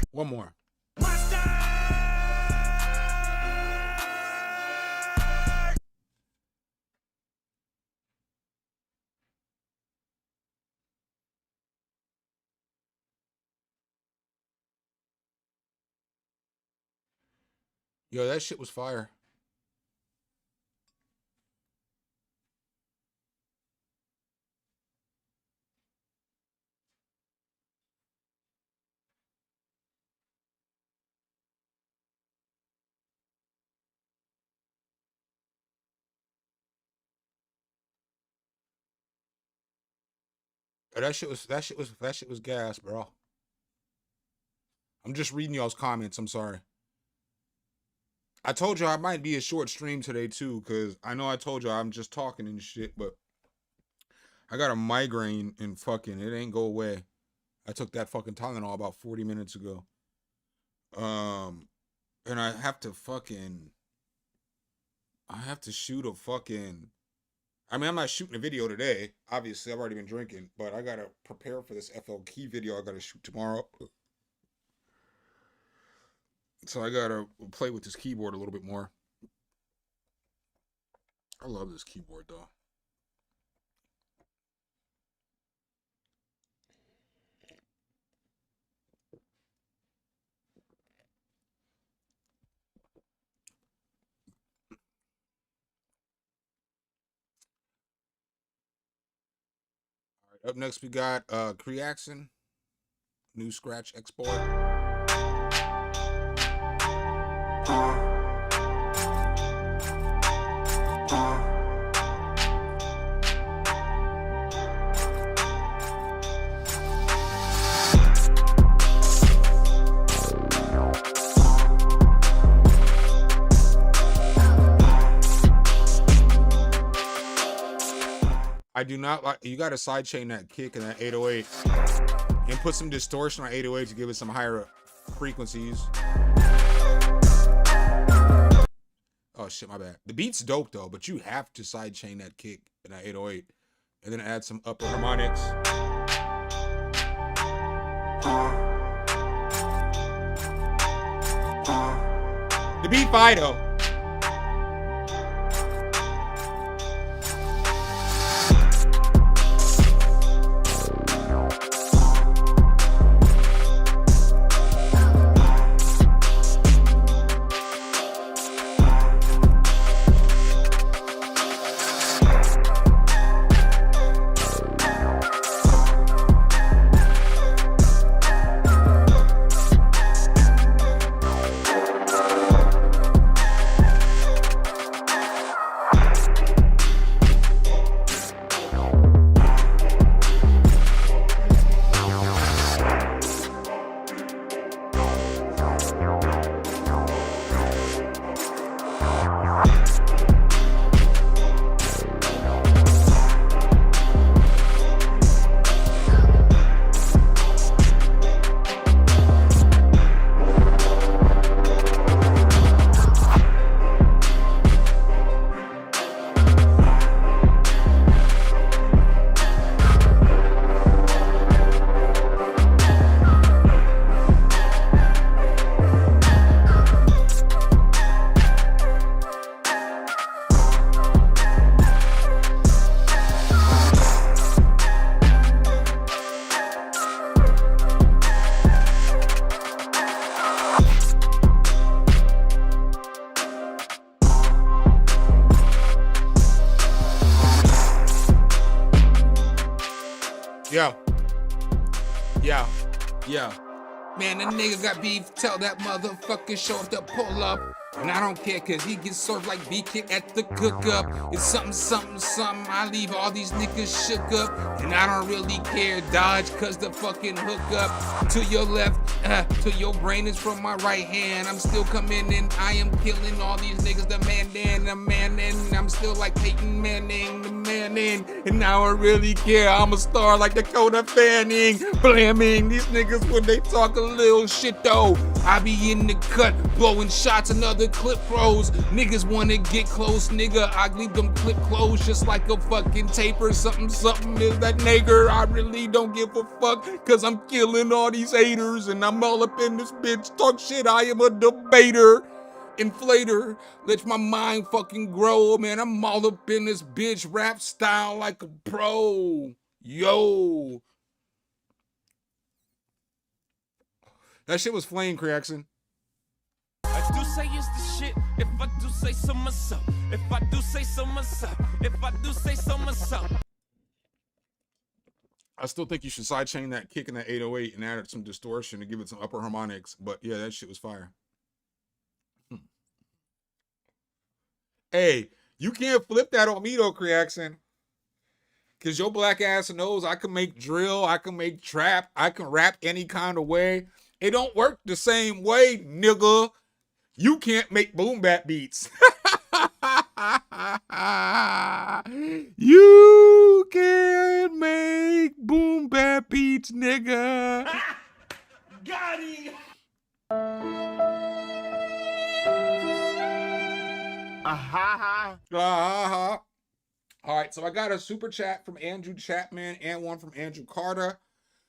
One more. Yo, that shit was fire. That shit was gas, bro. I'm just reading y'all's comments. I'm sorry. I told y'all I might be a short stream today too, because I know I told y'all I'm just talking and shit, but I got a migraine and fucking it ain't go away. I took that fucking Tylenol about 40 minutes ago. And I have to shoot a fucking, I mean, I'm not shooting a video today. Obviously, I've already been drinking, but I gotta prepare for this FL Key video I gotta shoot tomorrow. So I gotta play with this keyboard a little bit more. I love this keyboard though. All right, up next we got Creaxon, new scratch export. I do not like, you got to sidechain that kick and that 808 and put some distortion on 808 to give it some higher frequencies. Oh shit, my bad. The beat's dope though, but you have to sidechain that kick and that 808 and then add some upper harmonics. The beat fine though. Yeah. Man, the nigga got beef. Tell that motherfucker show up to pull up. And I don't care cause he gets served like B-Kick at the cook-up. It's something, something, something. I leave all these niggas shook up. And I don't really care, dodge, cause the fucking hook up. To your left, to your brain is from my right hand. I'm still coming in, I am killing all these niggas. The man in. I'm still like Peyton Manning, the man in. And now I really care, I'm a star like Dakota Fanning. Blamming these niggas when they talk a little shit though. I be in the cut, blowing shots, another clip throws. Niggas wanna get close, nigga. I leave them clip closed just like a fucking taper. Something is that nigger. I really don't give a fuck, cause I'm killing all these haters. And I'm all up in this bitch. Talk shit, I am a debater. Inflator, let my mind fucking grow, man. I'm all up in this bitch. Rap style like a pro. Yo. That shit was flame, Craxon. I do say it's the shit, if I do say so myself. If I do say so myself. If I do say so myself. I still think you should sidechain that kick in that 808 and add some distortion to give it some upper harmonics. But yeah, that shit was fire. Hey, you can't flip that on me though, Creaxon. Cause your black ass knows I can make drill, I can make trap, I can rap any kind of way. It don't work the same way, nigga. You can't make boom bap beats. You can't make boom bap beats, nigga. Got him! All right, so I got a super chat from Andrew Chapman and one from Andrew Carter.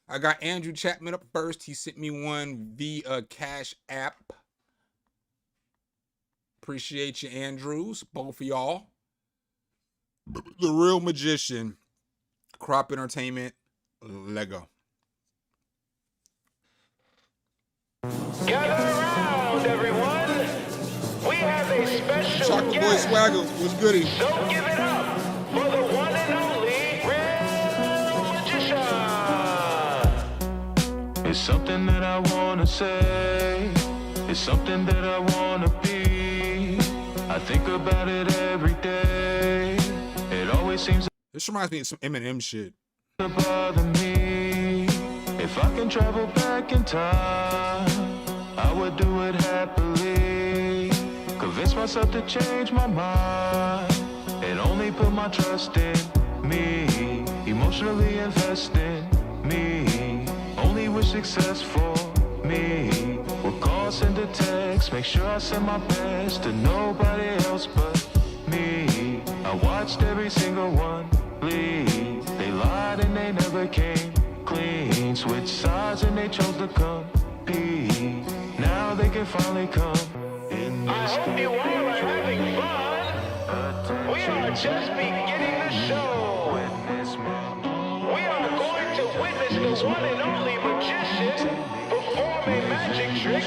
I got Andrew Chapman up first. He sent me one via Cash App. Appreciate you, Andrews, both of y'all. The Real Magician, Crop Entertainment, Lego. Gather around, everyone. We have a special Chocolate Boy guest. Swagger was goody. So give it up for the one and only Real Magician. It's something that I wanna say. It's something that I wanna be. I think about it every day. It always seems This reminds me of some Eminem shit. to bother me. If I can travel back in time, I would do it happily. Convince myself to change my mind and only put my trust in me. Emotionally invest in me. Only wish success for me. Will call, send a text, make sure I send my best to nobody else but me. I watched every single one leave. They lied and they never came clean. Switched sides and they chose to compete. Now they can finally come in I this hope you all are having fun. We are just beginning the show. We are going to witness the one and only magician perform a magic trick.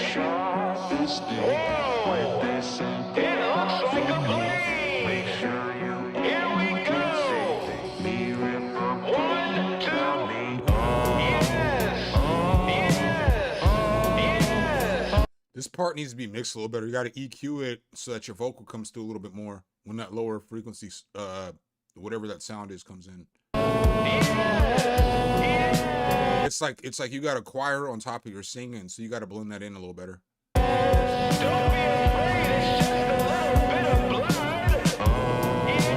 Whoa! It looks like a blade. Here we go. 1, 2. Yes. Yes. Yes. This part needs to be mixed a little better. You got to EQ it so that your vocal comes through a little bit more when that lower frequency, whatever that sound is, comes in. It's like you got a choir on top of your singing, so you got to blend that in a little better. Don't be afraid, it's just a little bit of blood. Yes,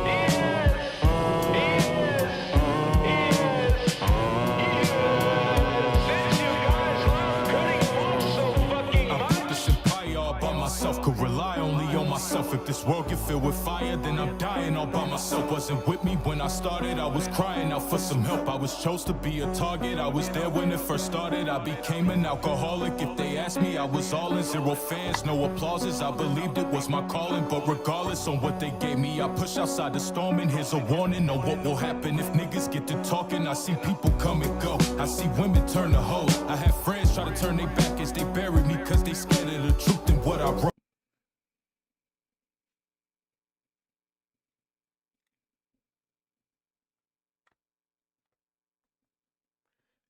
yes, yes, yes. Since you guys love cutting them off so fucking I built much, this empire all by myself, could rely only on myself. If this world get filled with fire, then I'm dying all by myself. Wasn't with me when I started, I was crying out for some help. I was chose to be a target, I was there when it first started. I became an alcoholic, if they asked me, I was all in. Zero fans, no applauses, I believed it was my calling. But regardless on what they gave me, I push outside the storm. And here's a warning on what will happen if niggas get to talking. I see people come and go, I see women turn to hoes. I have friends try to turn their back as they bury me, cause they scared of the truth and what I wrote.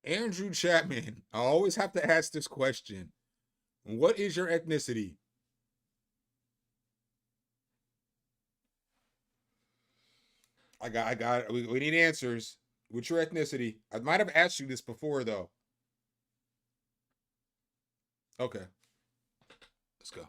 Andrew Chapman, I always have to ask this question. What is your ethnicity? We need answers. What's your ethnicity? I might have asked you this before though. Okay. Let's go.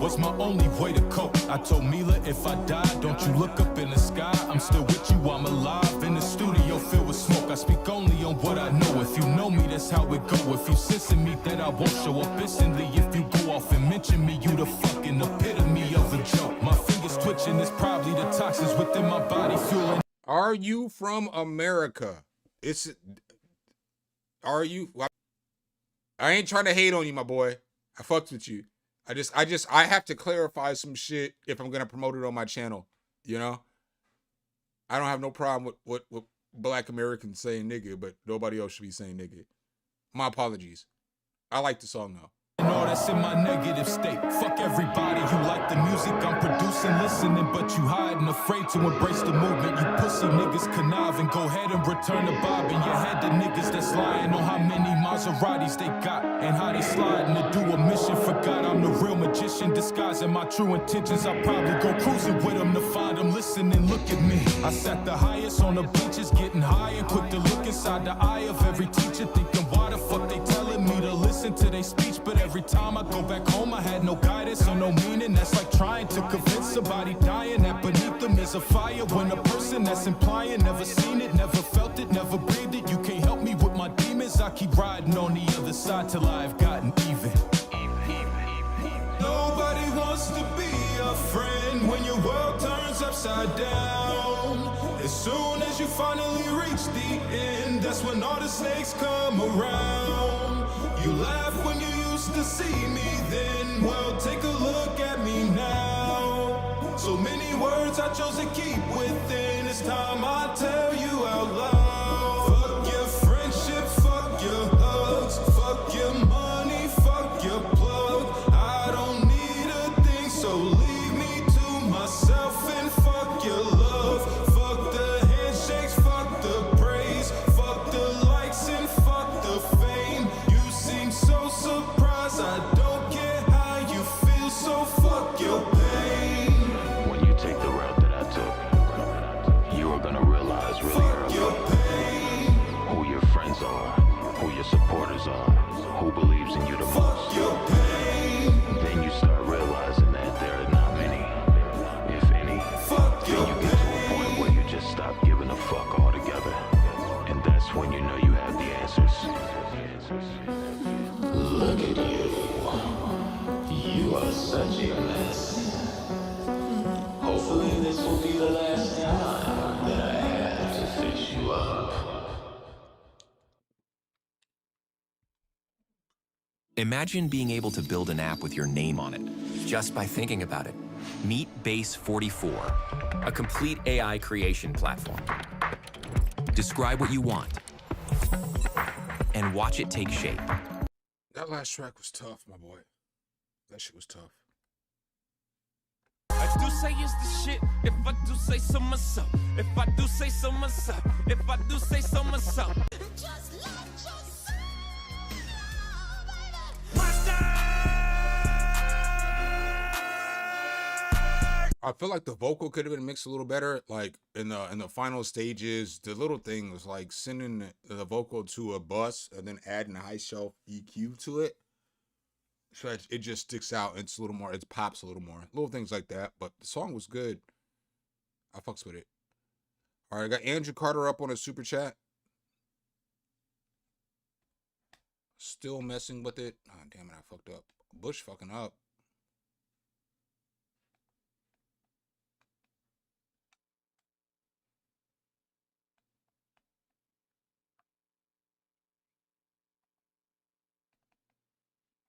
Was my only way to cope. I told Mila, if I die, don't you look up in the sky. I'm still with you, I'm alive in the studio filled with smoke. I speak only on what I know. If you know me, that's how it go. If you sensing me, that I won't show up instantly. If you go off and mention me, you the fucking epitome of a joke. My fingers twitching is probably the toxins within my body fueling. Are you from America? Are you? I ain't trying to hate on you, my boy. I fucked with you. I have to clarify some shit if I'm gonna promote it on my channel. You know, I don't have no problem with Black Americans saying nigga, but nobody else should be saying nigga. My apologies. I like the song though. All that's in my negative state. Fuck everybody who like the music I'm producing, listening, but you hiding, afraid to embrace the movement. You pussy niggas conniving, go ahead and return the bob in your head. The niggas that's lying on how many Maseratis they got and how they sliding to do a mission. Forgot I'm the real magician, disguising my true intentions. I'll probably go cruising with them to find them. Listen and look at me. I sat the highest on the beaches, getting high and quick to look inside the eye of every teacher, thinking why the fuck they telling me to listen to their speech, but every time I go back home, I had no guidance or no meaning. That's like trying to convince somebody dying that beneath them is a fire, when a person that's implying never seen it, never felt it, never breathed it. You can't help me with my demons. I keep riding on the other side till I've gotten even. Nobody wants to be a friend when your world turns upside down. As soon as you finally reach the end, that's when all the snakes come around. You laugh when you used to see me then. Well, take a look at me now. So many words I chose to keep within. It's time I tell you out loud. Fuck your friendship, fuck your hugs, fuck your money, fuck your plug. I don't need a thing, so leave me to myself and fuck your love. Fuck the handshakes, fuck the praise, fuck the likes and fuck the fame. You seem so surprised, I don't care how you feel, so fuck your pain. When you take the route that I took, you are gonna realize really Fuck your early pain. who your friends are, who your supporters are, who believes in you the Fuck most. your pain. Then you start realizing that there are not many, if any. Fuck Then your you get to a point pain. where you just stop giving a fuck altogether. And that's when you know you have the answers. Look at you. You are such a mess. Hopefully this will be the last time that I have to fix you up. Imagine being able to build an app with your name on it, just by thinking about it. Meet Base 44, a complete AI creation platform. Describe what you want, and watch it take shape. That last track was tough, my boy. That shit was tough. I do say it's the shit if I do say so myself. If I do say so myself. If I do say so myself. Just let yourself, I feel like the vocal could have been mixed a little better. Like in the final stages, the little thing was like sending the vocal to a bus and then adding a high shelf EQ to it. So it just sticks out. It's a little more, it pops a little more. Little things like that. But the song was good. I fucks with it. All right, I got Andrew Carter up on a super chat. Still messing with it. Oh, damn it, I fucked up. Bush fucking up.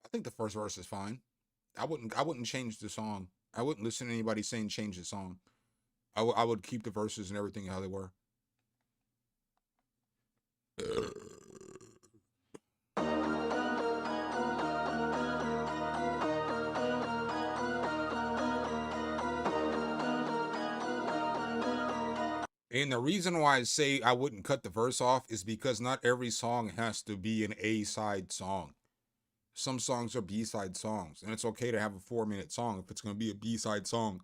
I think the first verse is fine. I wouldn't change the song. I wouldn't listen to anybody saying change the song. I would keep the verses and everything how they were. And the reason why I say I wouldn't cut the verse off is because not every song has to be an A-side song. Some songs are B-side songs, and it's okay to have a 4-minute song if it's going to be a B-side song.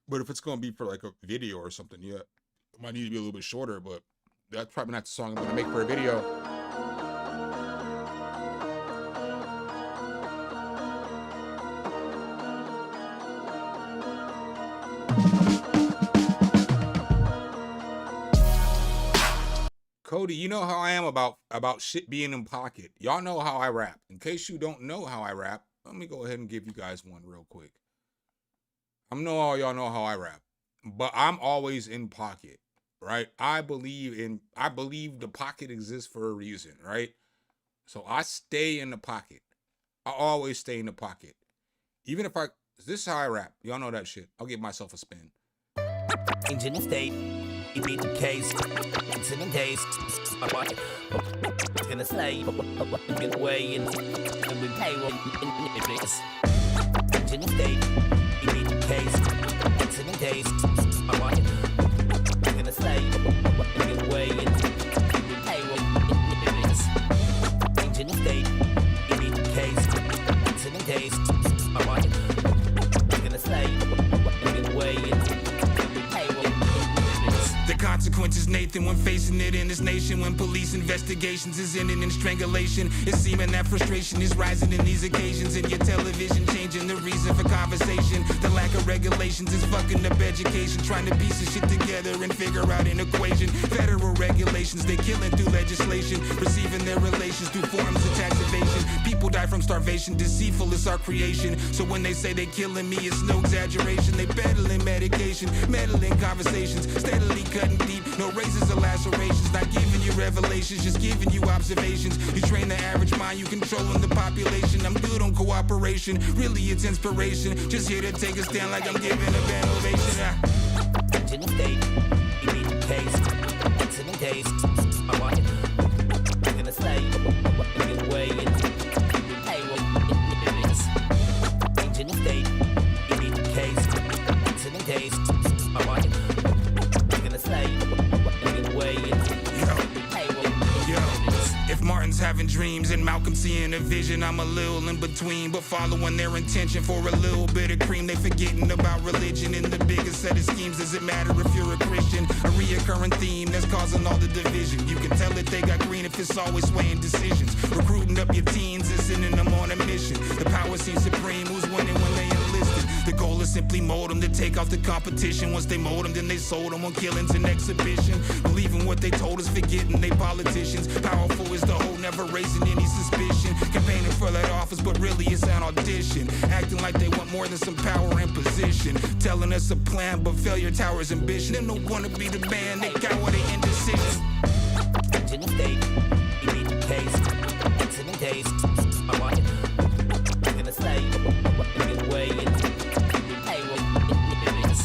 But if it's gonna be for like a video or something, yeah, it might need to be a little bit shorter. But that's probably not the song I'm gonna make for a video. Cody, you know how I am about shit being in pocket. Y'all know how I rap. In case you don't know how I rap, let me go ahead and give you guys one real quick. I know all y'all know how I rap, but I'm always in pocket, right? I believe the pocket exists for a reason, right? So I stay in the pocket. I always stay in the pocket. Even if this is how I rap. Y'all know that shit. I'll give myself a spin. In the state, it be the case. It's in the case. I want it. Gonna slay. Get away and we pay what it is. In the state, it be the case. It's in the case. I want it. Gonna slay. Get away and we pay what it is. In the state, it be the case. It's in the case. I want it. Gonna slay. Get away and the consequences, Nathan, when facing it in this nation, when police investigations is ending in strangulation, it's seeming that frustration is rising in these occasions, and your television changing the reason for conversation. The lack of regulations is fucking up education, trying to piece the shit together and figure out an equation. Federal regulations, they killing through legislation, receiving their relations through forms of tax evasion. People die from starvation, deceitful is our creation. So when they say they killing me, it's no exaggeration. They peddling medication, meddling conversations, steadily cutting deep, no razors or lacerations. Not giving you revelations, just giving you observations. You train the average mind, you controlling the population. I'm good on cooperation, really it's inspiration. Just here to take a stand like I'm giving a bad ovation. In the state, it be the case. It's in the case. I want it. I'm gonna slay. Get away and pay what it is. In the state, it be the case. It's in the case. I want it. I'm gonna slay. Get away and pay what it is. If Martin's having dreams and Malcolm seeing a vision, I'm a little in between, but following their intention for a little bit of cream. They forgetting about religion in the biggest set of schemes. Does it matter if you're a Christian? A reoccurring theme that's causing all the division. You can tell that they got green if it's always swaying decisions. Recruiting up your teens and sending them on a mission. The power seems supreme. Who's winning when they enlisted? The goal is simply mold them to take out the competition. Once they mold them, then they sold them on killings and exhibition. Believing what they told us, forgetting they politicians. Powerful is the whole, never raising any suspicion. Campaigning for that office, but really it's an audition. Acting like they want more than some power and position. Telling us a plan, but failure towers ambition. They don't wanna be the band, they coward they indecision. In the state, it be the case. It's in the case. I want it. I'm gonna slay. Get away and pay what it is.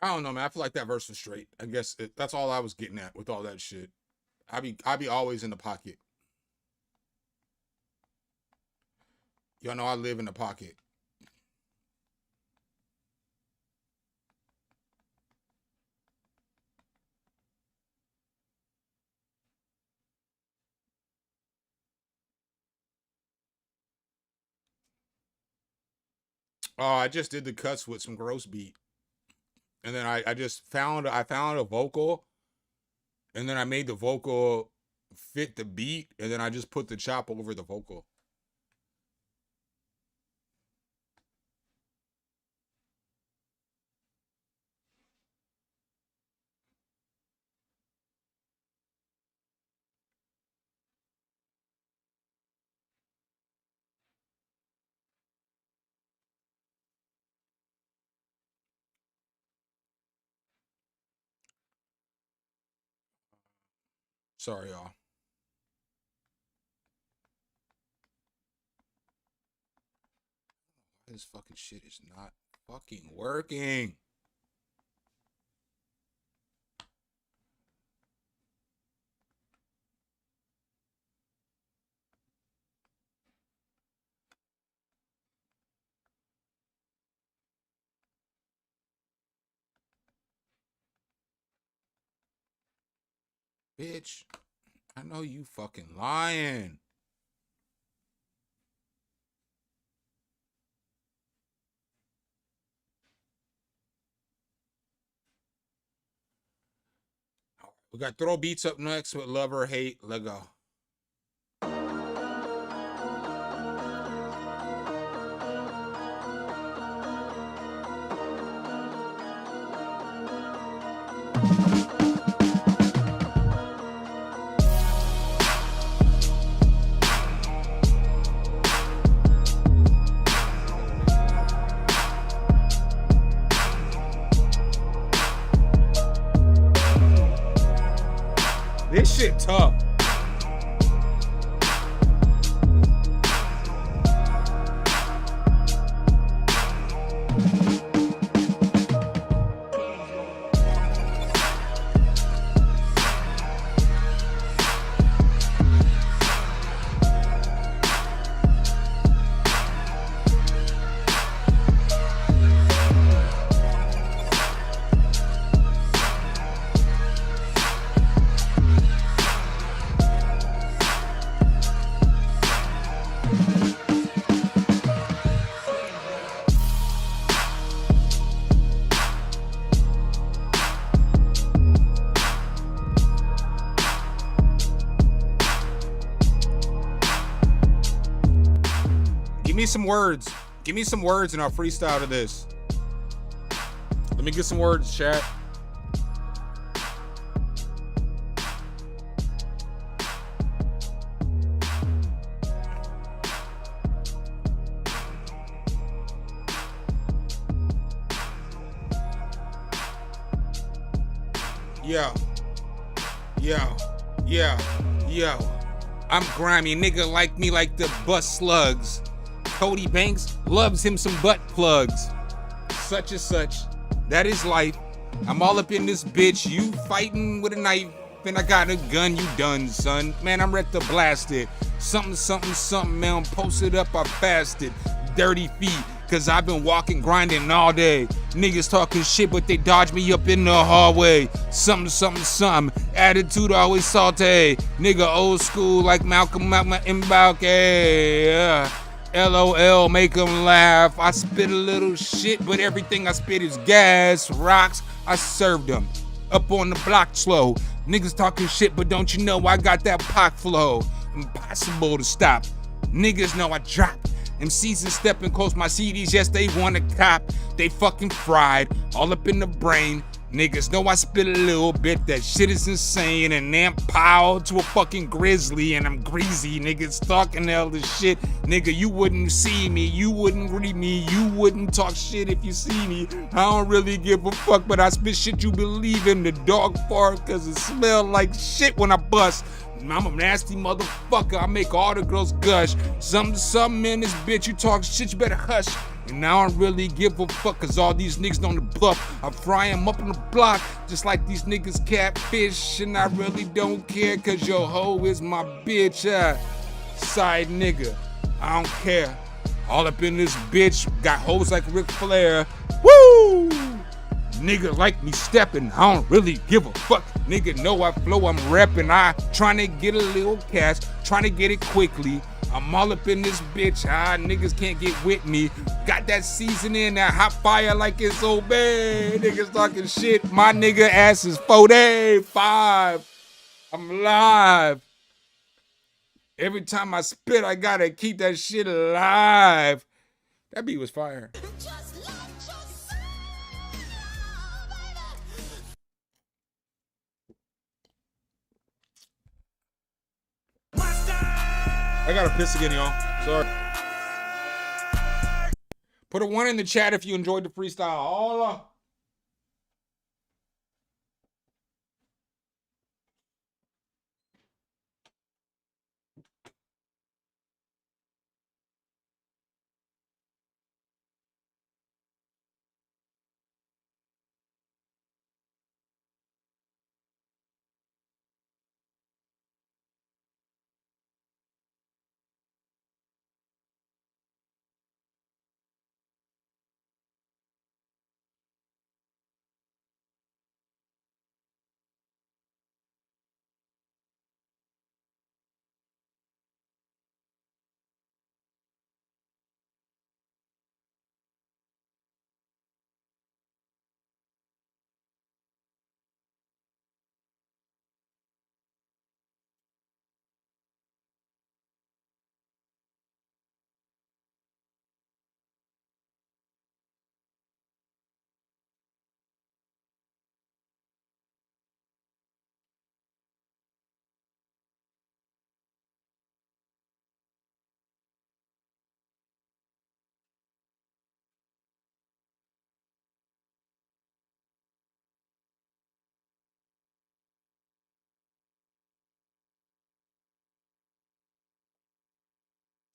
I don't know, man. I feel like that verse was straight. I guess that's all I was getting at with all that shit. I be always in the pocket. Y'all know I live in the pocket. Oh, I just did the cuts with some gross beat. And then I just found a vocal, and then I made the vocal fit the beat, and then I just put the chop over the vocal. Sorry, y'all. This fucking shit is not fucking working. Bitch, I know you fucking lying. We got Throw Beats up next with Love or Hate. Let go. This shit tough. Give me some words. Give me some words and I'll freestyle to this. Let me get some words, chat. Yo. I'm grimy, nigga like me like the bus slugs. Cody Banks loves him some butt plugs. Such and such, that is life. I'm all up in this bitch, you fighting with a knife, and I got a gun, you done, son. Man, I'm ready to blast it. Something, man, I'm posted up, I fasted. Dirty feet, cause I've been walking, grinding all day. Niggas talking shit, but they dodge me up in the hallway. Something, attitude always saute. Nigga old school like Malcolm Mbauke, yeah. LOL, make them laugh. I spit a little shit, but everything I spit is gas. Rocks, I served them. Up on the block slow. Niggas talking shit, but don't you know I got that Pac flow. Impossible to stop. Niggas know I drop. MCs and stepping close, my CDs, yes, they wanna cop. They fucking fried, all up in the brain. Niggas know I spit a little bit, that shit is insane. And amp pow to a fucking grizzly, and I'm greasy. Niggas talking all this shit. Nigga, you wouldn't see me, you wouldn't read me, you wouldn't talk shit if you see me. I don't really give a fuck, but I spit shit you believe in. The dog fart, cause it smell like shit when I bust. I'm a nasty motherfucker, I make all the girls gush. Something in this bitch, you talk shit, you better hush. And now I don't really give a fuck, cause all these niggas on the bluff. I fry them up on the block, just like these niggas catfish. And I really don't care, cause your hoe is my bitch. Side nigga, I don't care. All up in this bitch, got hoes like Ric Flair. Woo! Nigga like me stepping, I don't really give a fuck. Nigga know I flow, I'm reppin'. I tryna get a little cash, tryna get it quickly. I'm all up in this bitch, niggas can't get with me. Got that seasoning, that hot fire like it's obey. Niggas talking shit, my nigga ass is 45. I'm alive. Every time I spit, I gotta keep that shit alive. That beat was fire. I gotta piss again, y'all. Sorry. Put a 1 in the chat if you enjoyed the freestyle. All up.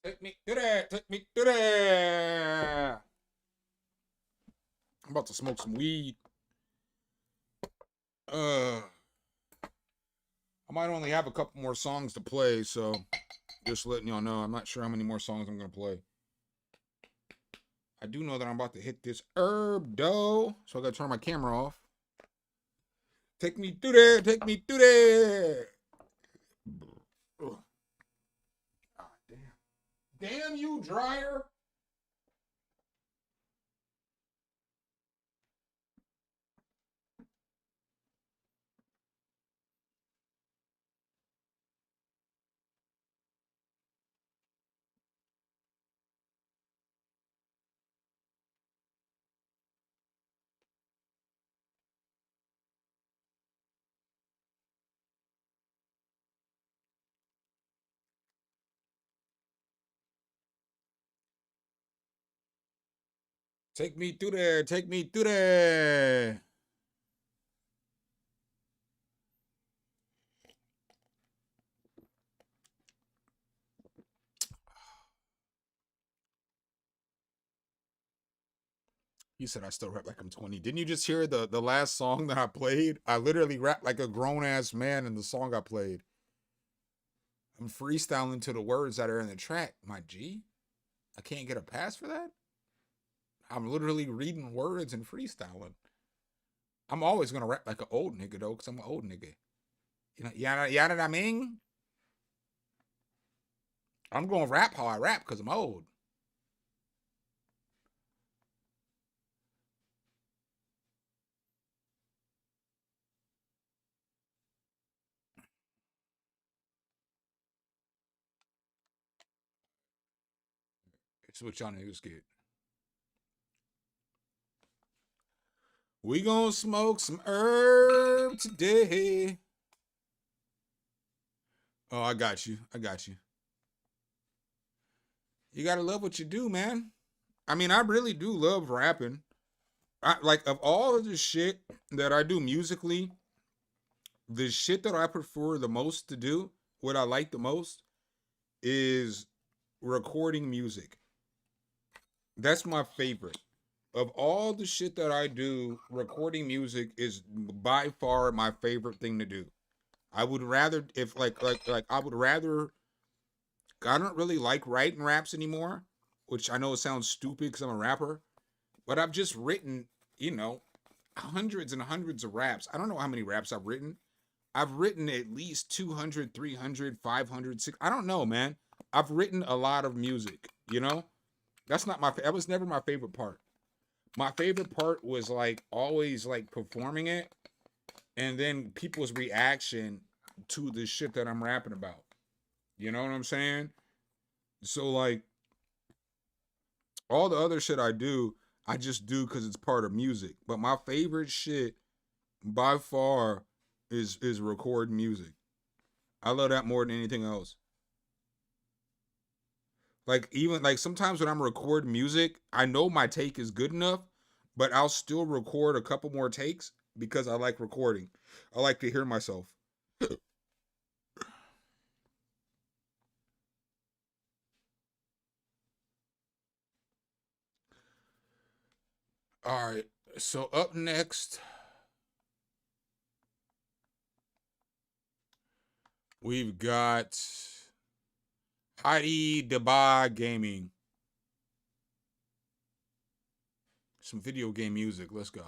Take me to that. Take me to that. I'm about to smoke some weed. I might only have a couple more songs to play, so just letting y'all know. I'm not sure how many more songs I'm gonna play. I do know that I'm about to hit this herb dough, so I gotta turn my camera off. Take me through there. Take me through there. Ugh. Ah, damn. Damn you, dryer. Take me through there. Take me through there. You said I still rap like I'm 20. Didn't you just hear the last song that I played? I literally rap like a grown-ass man in the song I played. I'm freestyling to the words that are in the track, my G. I can't get a pass for that? I'm literally reading words and freestyling. I'm always gonna rap like an old nigga though, because I'm an old nigga. You know, you know what I mean? I'm gonna rap how I rap because I'm old. It's what y'all niggas get. We gonna smoke some herb today. Oh, I got you. I got you. You gotta love what you do, man. I mean, I really do love rapping. Like, of all of the shit that I do musically, the shit that I prefer the most to do, what I like the most, is recording music. That's my favorite. Of all the shit that I do, recording music is by far my favorite thing to do. I would rather, if I would rather, I don't really like writing raps anymore, which I know it sounds stupid because I'm a rapper, but I've just written, you know, hundreds and hundreds of raps. I don't know how many raps I've written. I've written at least 200, 300, 500, 600. I don't know, man. I've written a lot of music, you know? That's not my, that was never my favorite part. My favorite part was like always like performing it and then people's reaction to the shit that I'm rapping about. You know what I'm saying? So like all the other shit I do, I just do because it's part of music. But my favorite shit by far is record music. I love that more than anything else. Like, even, like, sometimes when I'm recording music, I know my take is good enough, but I'll still record a couple more takes because I like recording. I like to hear myself. All right, so up next, we've got Heidi Deba Gaming. Some video game music. Let's go.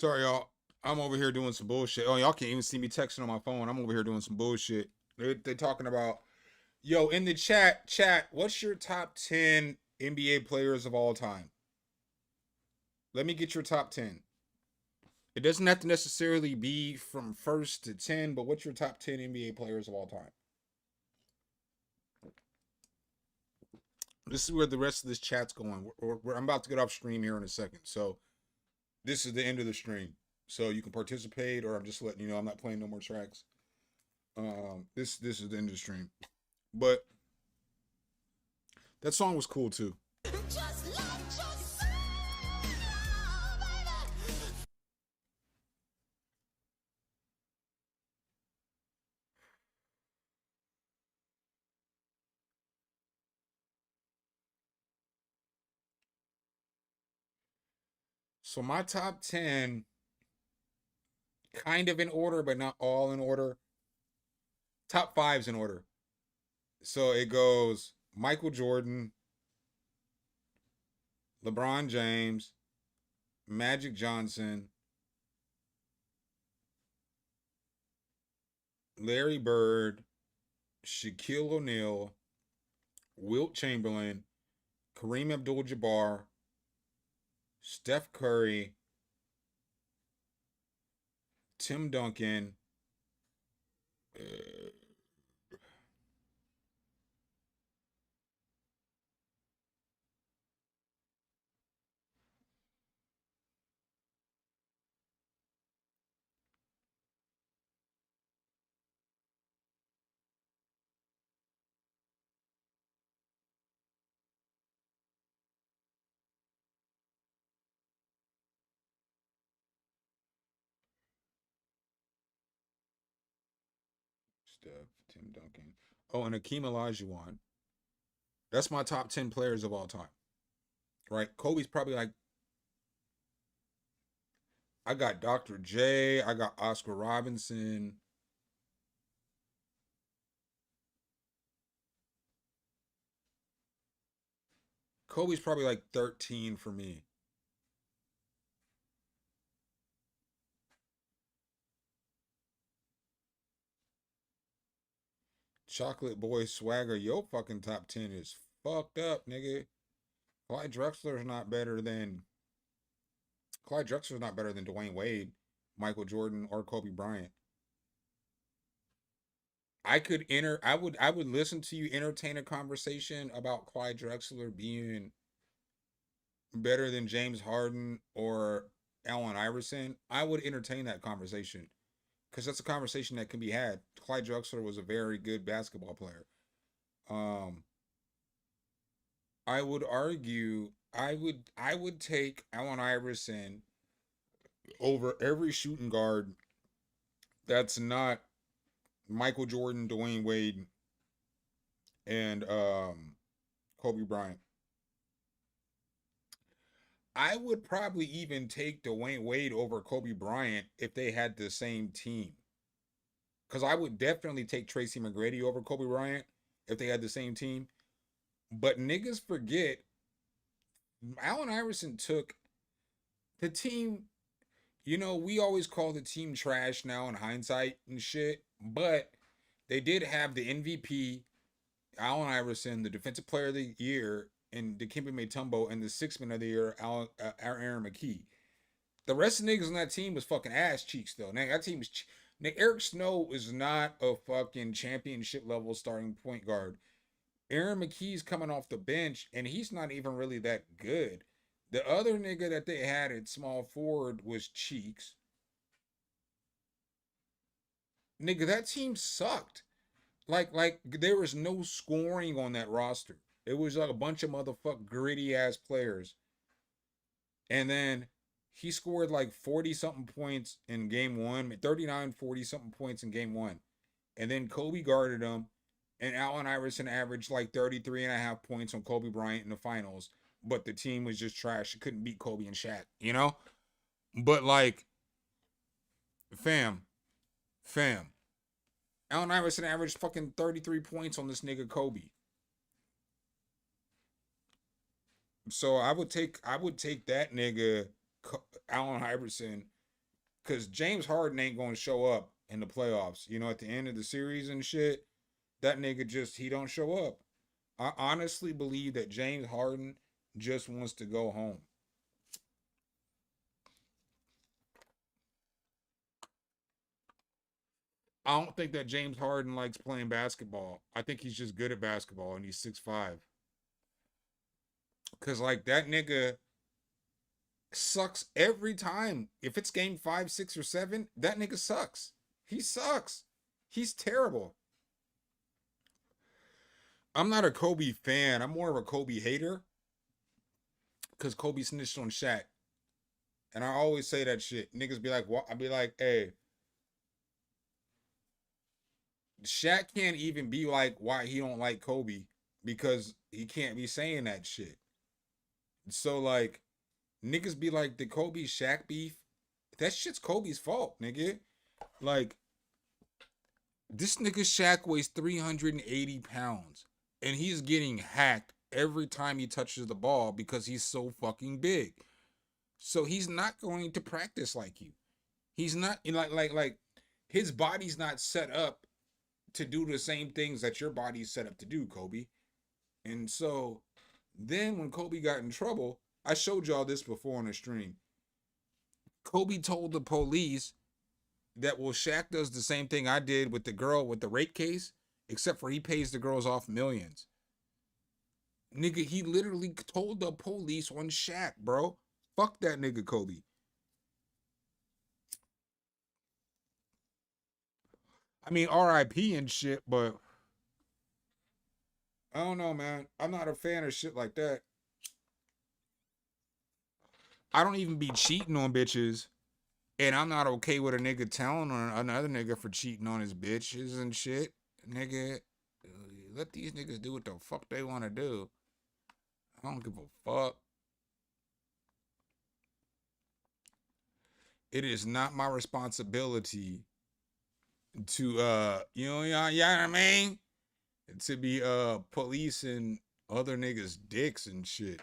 Sorry, y'all. I'm over here doing some bullshit. Oh, y'all can't even see me texting on my phone. I'm over here doing some bullshit. They're talking about, yo, in the chat, what's your top 10 NBA players of all time? Let me get your top 10. It doesn't have to necessarily be from first to 10, but what's your top 10 NBA players of all time? This is where the rest of this chat's going. I'm about to get off stream here in a second. So this is the end of the stream. So you can participate, or I'm just letting you know I'm not playing no more tracks. This is the end of the stream. But that song was cool too. Just love yourself, baby. So my top 10, kind of in order, but not all in order. Top 5's in order. So it goes Michael Jordan, LeBron James, Magic Johnson, Larry Bird, Shaquille O'Neal, Wilt Chamberlain, Kareem Abdul-Jabbar, Steph Curry, Tim Duncan, Steph, Tim Duncan. Oh, and Akeem Olajuwon. That's my top 10 players of all time. Right? Kobe's probably like, I got Dr. J, I got Oscar Robinson. Kobe's probably like 13 for me. Chocolate Boy Swagger, yo fucking top 10 is fucked up, nigga. Clyde Drexler's not better than Dwayne Wade, Michael Jordan, or Kobe Bryant. I would listen to you entertain a conversation about Clyde Drexler being better than James Harden or Allen Iverson. I would entertain that conversation, because that's a conversation that can be had. Clyde Drexler was a very good basketball player. I would argue I would take Allen Iverson over every shooting guard that's not Michael Jordan, Dwayne Wade, and Kobe Bryant. I would probably even take Dwayne Wade over Kobe Bryant if they had the same team. Because I would definitely take Tracy McGrady over Kobe Bryant if they had the same team. But niggas forget, Allen Iverson took the team. You know, we always call the team trash now in hindsight and shit. But they did have the MVP, Allen Iverson, the Defensive Player of the Year, and Dikembe Mutombo, and the Sixth Man of the Year, Aaron McKee. The rest of the niggas on that team was fucking ass cheeks, though. Now, that team was... Eric Snow is not a fucking championship level starting point guard. Aaron McKee's coming off the bench, and he's not even really that good. The other nigga that they had at small forward was Cheeks. Nigga, that team sucked. Like there was no scoring on that roster. It was like a bunch of motherfucking gritty ass players. And then he scored like 40 something points in game 1, 39, 40 something points in game 1. And then Kobe guarded him, and Allen Iverson averaged like 33.5 points on Kobe Bryant in the finals. But the team was just trash. It couldn't beat Kobe and Shaq, you know? But like, fam. Allen Iverson averaged fucking 33 points on this nigga Kobe. So I would take that nigga Allen Iverson Because James Harden ain't going to show up in the playoffs. You know, at the end of the series and shit, that nigga just, he don't show up. I honestly believe that James Harden just wants to go home. I don't think that James Harden likes playing basketball. I think he's just good at basketball and he's 6'5". Because, like, that nigga sucks every time. If it's game 5, 6, or 7, that nigga sucks. He sucks. He's terrible. I'm not a Kobe fan. I'm more of a Kobe hater. Because Kobe snitched on Shaq. And I always say that shit. Niggas be like, what? I'd be like, hey, Shaq can't even be like why he don't like Kobe. Because he can't be saying that shit. So, like, niggas be like, the Kobe Shaq beef, that shit's Kobe's fault, nigga. Like, this nigga Shaq weighs 380 pounds. And he's getting hacked every time he touches the ball because he's so fucking big. So he's not going to practice like you. He's not, like, his body's not set up to do the same things that your body's set up to do, Kobe. And so then when Kobe got in trouble, I showed y'all this before on the stream. Kobe told the police that, well, Shaq does the same thing I did with the girl with the rape case, except for he pays the girls off millions. Nigga, he literally told the police on Shaq, bro. Fuck that nigga Kobe. I mean, RIP and shit, but I don't know, man. I'm not a fan of shit like that. I don't even be cheating on bitches, and I'm not okay with a nigga telling on another nigga for cheating on his bitches and shit. Nigga, let these niggas do what the fuck they want to do. I don't give a fuck. It is not my responsibility to you know what I mean? To be policing other niggas' dicks and shit.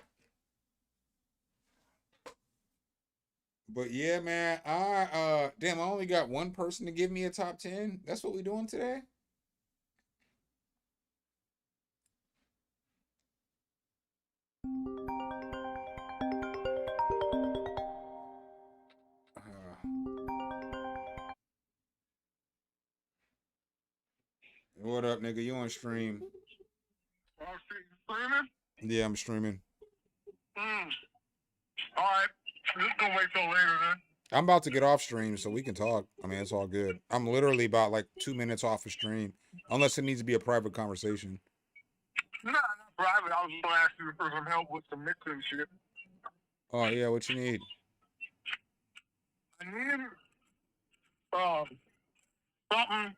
But yeah, man, damn, I only got one person to give me a top 10. That's what we doing today? What up, nigga? You on stream? Streaming? Yeah, I'm streaming. Alright. Just gonna wait till later then. I'm about to get off stream so we can talk. I mean, it's all good. I'm literally about like 2 minutes off of stream. Unless it needs to be a private conversation. Nah, not private. I was gonna ask you for some help with some mixing shit. Oh, yeah, what you need? I need something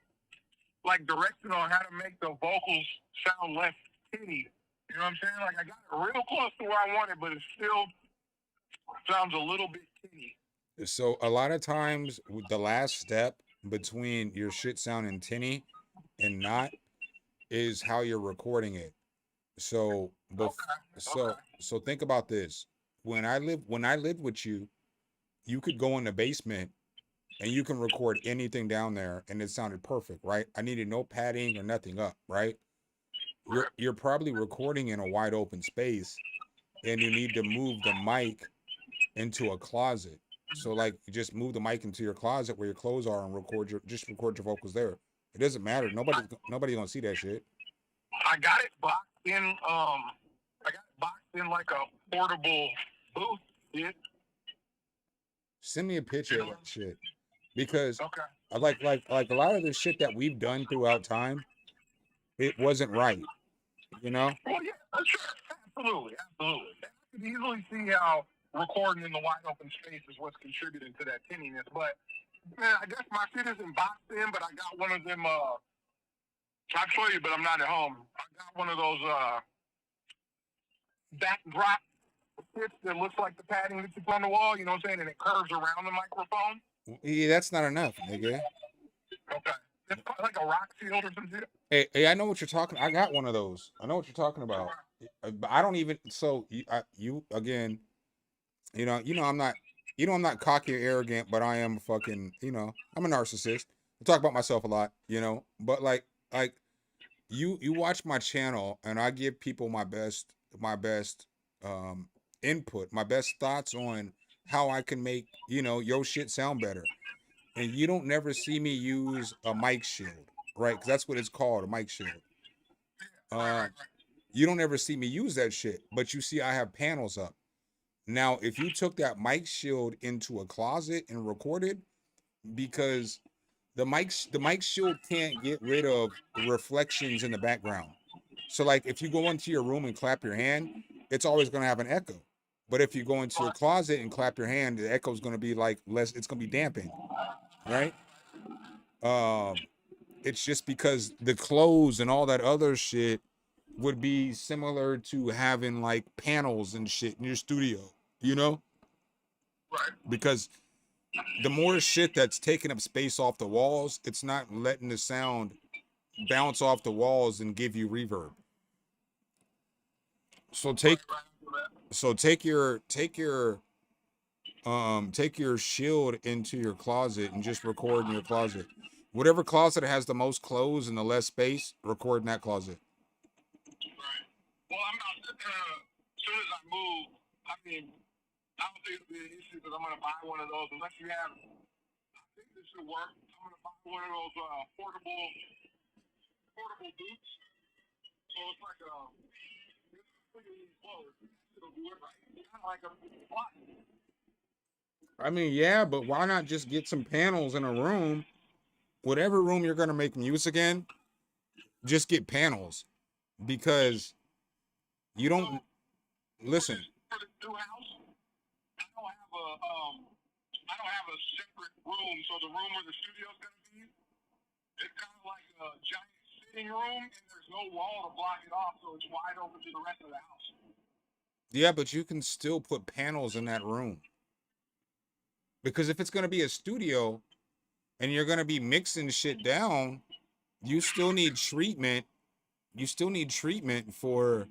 like direction on how to make the vocals sound less tinny. You know what I'm saying? Like, I got it real close to where I want it, but it still sounds a little bit tinny. So a lot of times the last step between your shit sounding tinny and not is how you're recording it. So so think about this. When I lived with you, you could go in the basement and you can record anything down there and it sounded perfect, right? I needed no padding or nothing up, right? You're probably recording in a wide open space and you need to move the mic into a closet. So like you just move the mic into your closet where your clothes are and record your vocals there. It doesn't matter. Nobody's gonna see that shit. I got it boxed in like a portable booth, dude. Send me a picture of that shit. Because I like a lot of the shit that we've done throughout time, it wasn't right. You know? Well, yeah, sure. Absolutely. I can easily see how recording in the wide open space is what's contributing to that tinniness. But man, I guess my shit isn't boxed in, but I got one of them I'll show you, but I'm not at home. I got one of those backdrop shits that looks like the padding that you put on the wall, you know what I'm saying? And it curves around the microphone. Yeah, that's not enough, nigga. Okay. It's like a rock shield or some shit. Hey, I know what you're talking. I got one of those. I know what you're talking about. But I don't even. So you again. You know, I'm not you know, I'm not cocky or arrogant, but I am fucking, you know, I'm a narcissist. I talk about myself a lot, you know, but like you watch my channel and I give people my best input, my best thoughts on how I can make, you know, your shit sound better. And you don't never see me use a mic shield, right? Because that's what it's called, a mic shield. You don't ever see me use that shit, but you see I have panels up. Now, if you took that mic shield into a closet and recorded, because the mic shield can't get rid of reflections in the background. So like if you go into your room and clap your hand, it's always going to have an echo. But if you go into your closet and clap your hand, the echo is going to be like less, it's going to be damping, right? It's just because the clothes and all that other shit would be similar to having like panels and shit in your studio, you know? Right. Because the more shit that's taking up space off the walls, it's not letting the sound bounce off the walls and give you reverb. So take your shield into your closet and just record in your closet. Whatever closet has the most clothes and the less space, record in that closet. Right. Well, I'm not. As soon as I move, I mean, I don't think it'll be an issue because I'm gonna buy one of those. Unless you have, I think this should work. I'm gonna buy one of those portable boots. So it's like it'll do it right. Kind of like a block. I mean, yeah, but why not just get some panels in a room? Whatever room you're gonna make music in, just get panels, because you don't listen. For the new house, I don't have a separate room. So the room where the studio's gonna be, it's kind of like a giant sitting room, and there's no wall to block it off, so it's wide open to the rest of the house. Yeah, but you can still put panels in that room. Because if it's gonna be a studio and you're gonna be mixing shit down, you still need treatment. You still need treatment for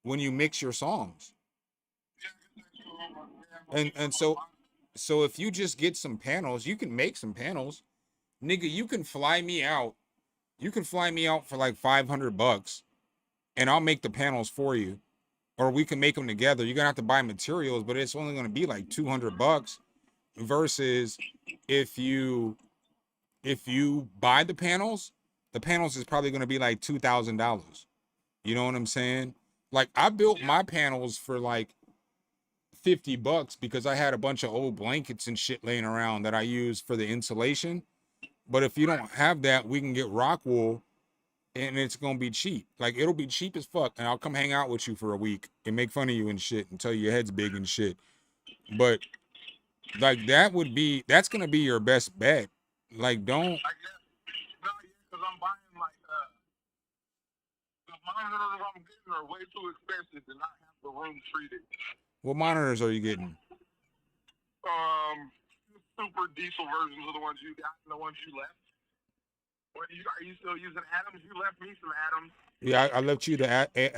when you mix your songs. And so if you just get some panels, you can make some panels. Nigga, you can fly me out. You can fly me out for like $500 and I'll make the panels for you. Or we can make them together. You're gonna have to buy materials, but it's only gonna be like $200 versus if you buy the panels is probably gonna be like $2,000. You know what I'm saying? Like I built my panels for like $50 because I had a bunch of old blankets and shit laying around that I used for the insulation. But if you don't have that, we can get rock wool and it's gonna be cheap. Like it'll be cheap as fuck, and I'll come hang out with you for a week and make fun of you and shit and tell you your head's big and shit. But like that's gonna be your best bet. Like don't. I guess no, because I'm buying like the monitors I'm getting are way too expensive to not have the room treated. What monitors are you getting? Super diesel versions of the ones you got and the ones you left. Are you still using Adams? You left me some Adams. Yeah, I left you the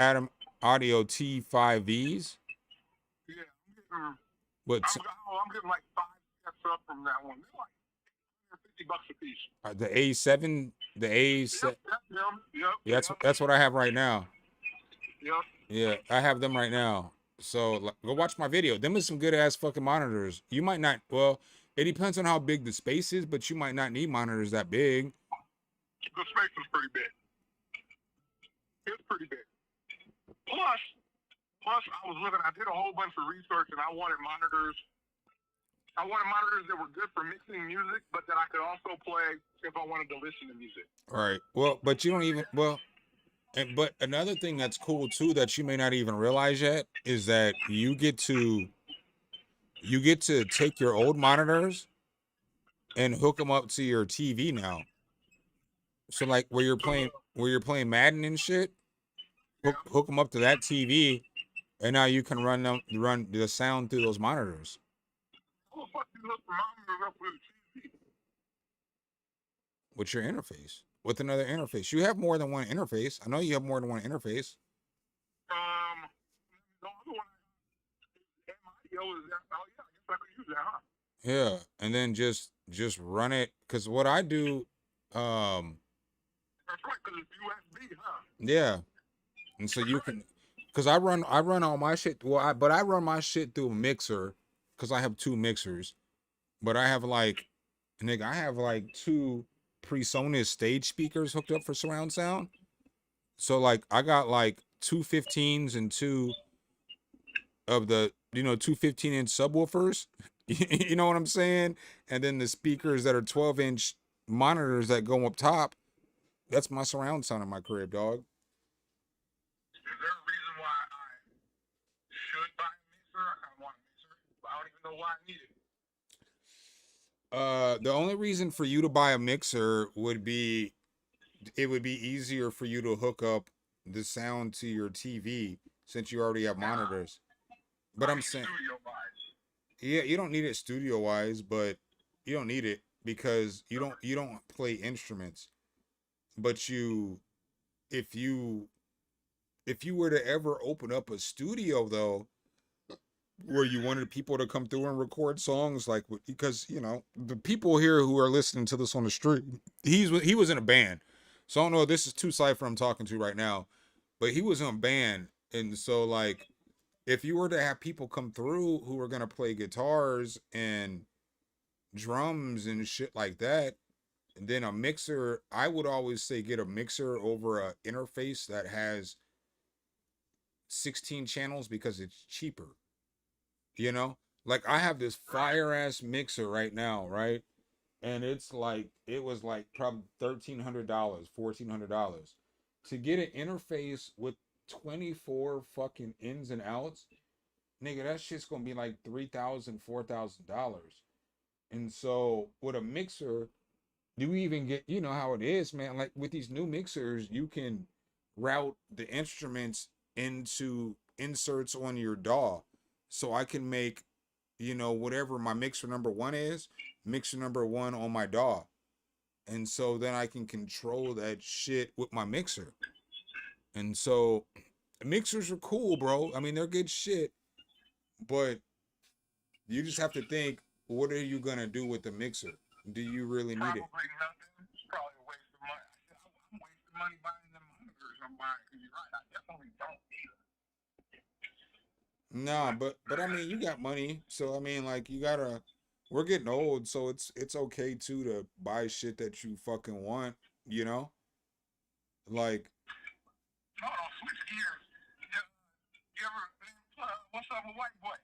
Adam Audio T5Vs. Yeah, I'm getting like 5 steps up from that one. They're like $50 a piece. The A7, the A7. Yep. That's what I have right now. Yep. Yeah, I have them right now. So like, go watch my video. Them is some good ass fucking monitors. You might not. Well, it depends on how big the space is, but you might not need monitors that big. The space is pretty big. It's pretty big. Plus, I was looking. I did a whole bunch of research, and I wanted monitors. I wanted monitors that were good for mixing music, but that I could also play if I wanted to listen to music. All right. Well, but you don't even. Well, but another thing that's cool too that you may not even realize yet is that you get to take your old monitors and hook them up to your TV now. So like where you're playing Madden and shit, hook them up to that TV, and now you can run the sound through those monitors. How the fuck you hook the monitors up with a TV? With your interface, with another interface. You have more than one interface. I know you have more than one interface. The other one is is that? Oh yeah, I guess I could use that, huh? Yeah, and then just run it. Cause what I do, That's right, because it's USB, huh? yeah, and so you can, cause I run all my shit. Well, but I run my shit through a mixer, cause I have 2 mixers. But I have like, nigga, I have like 2 PreSonus stage speakers hooked up for surround sound. So like I got like 2 15s and 2 of the, 2 15-inch subwoofers. You know what I'm saying? And then the speakers that are 12-inch monitors that go up top. That's my surround sound in my crib, dog. Is there a reason why I should buy a mixer? I want a mixer, but I don't even know why I need it. The only reason for you to buy a mixer would be, it would be easier for you to hook up the sound to your TV since you already have monitors. But I'm saying, yeah, you don't need it studio wise, but you don't need it because you don't play instruments. But if you were to ever open up a studio though, where you wanted people to come through and record songs, like, because the people here who are listening to this on the street, he was in a band, so I don't know if this is Two Cypher I'm talking to right now, but he was in a band, and so like if you were to have people come through who are gonna play guitars and drums and shit like that, and then a mixer, I would always say get a mixer over a interface that has 16 channels because it's cheaper. Like I have this fire ass mixer right now, right? And it was like probably $1,300, $1,400 to get an interface with 24 fucking ins and outs. Nigga, that shit's gonna be like $3,000, $4,000. And so with a mixer, you even get, you know how it is, man. Like with these new mixers, you can route the instruments into inserts on your DAW. So I can make, whatever my mixer number 1 is, mixer number 1 on my DAW. And so then I can control that shit with my mixer. And so mixers are cool, bro. I mean, they're good shit. But you just have to think, what are you going to do with the mixer? Do you really need it? Probably nothing. It's probably a waste of money. I'm wasting money buying the monitors I'm buying. Because you're right, I definitely don't need them. Nah, but I mean, you got money, so I mean, like, we're getting old, so it's okay too to buy shit that you fucking want, Like, No, switch gears. You ever, what's up with White Boy?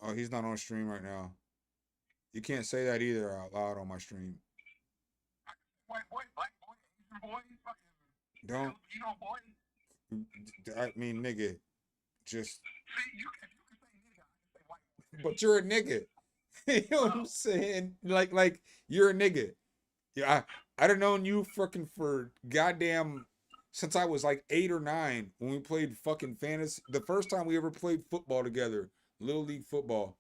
oh, he's not on stream right now. You can't say that either out loud on my stream. White Boy, Black Boy, Asian Boy, fucking Don't. Filipino Boy. I mean, nigga, just. See, you can say nigga, I can say white boy. But you're a nigga. You know what I'm saying? Like you're a nigga. Yeah, I'd have known you fucking for goddamn since I was like 8 or 9 when we played fucking fantasy. The first time we ever played football together, Little League football.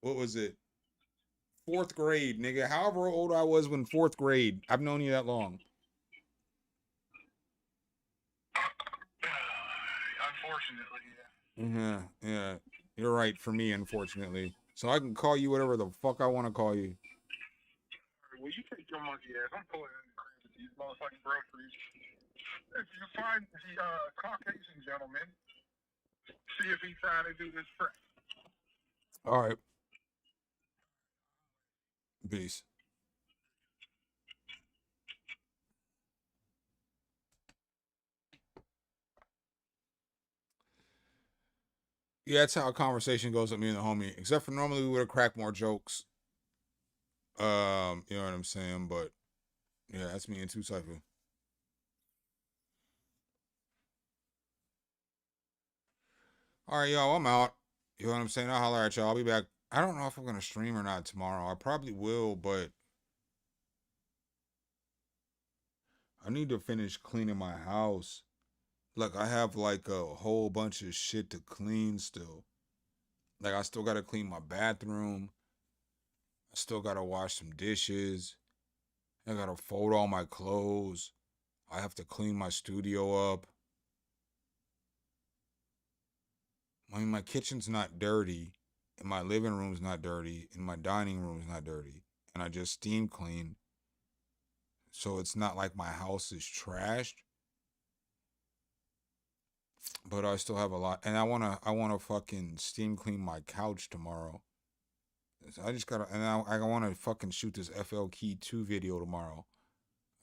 What was it? 4th grade, nigga. However old I was when 4th grade. I've known you that long. Unfortunately, yeah. Yeah. You're right for me, unfortunately. So I can call you whatever the fuck I want to call you. Well, you take your monkey ass. I'm pulling in the crib with these motherfucking groceries. If you find the Caucasian gentleman, see if he's trying to do this trick. All right. Peace. Yeah, that's how a conversation goes with me and the homie. Except for normally we would have cracked more jokes. You know what I'm saying? But yeah, that's me and Two Cypher. All right, y'all, I'm out. You know what I'm saying? I'll holler at y'all. I'll be back. I don't know if I'm gonna stream or not tomorrow. I probably will, but I need to finish cleaning my house. Look, I have like a whole bunch of shit to clean still. Like, I still gotta clean my bathroom. I still gotta wash some dishes. I gotta fold all my clothes. I have to clean my studio up. I mean, my kitchen's not dirty, and my living room's not dirty, and my dining room's not dirty, and I just steam clean. So it's not like my house is trashed. But I still have a lot, and I wanna fucking steam clean my couch tomorrow. So I just gotta, and I wanna fucking shoot this FL Key 2 video tomorrow.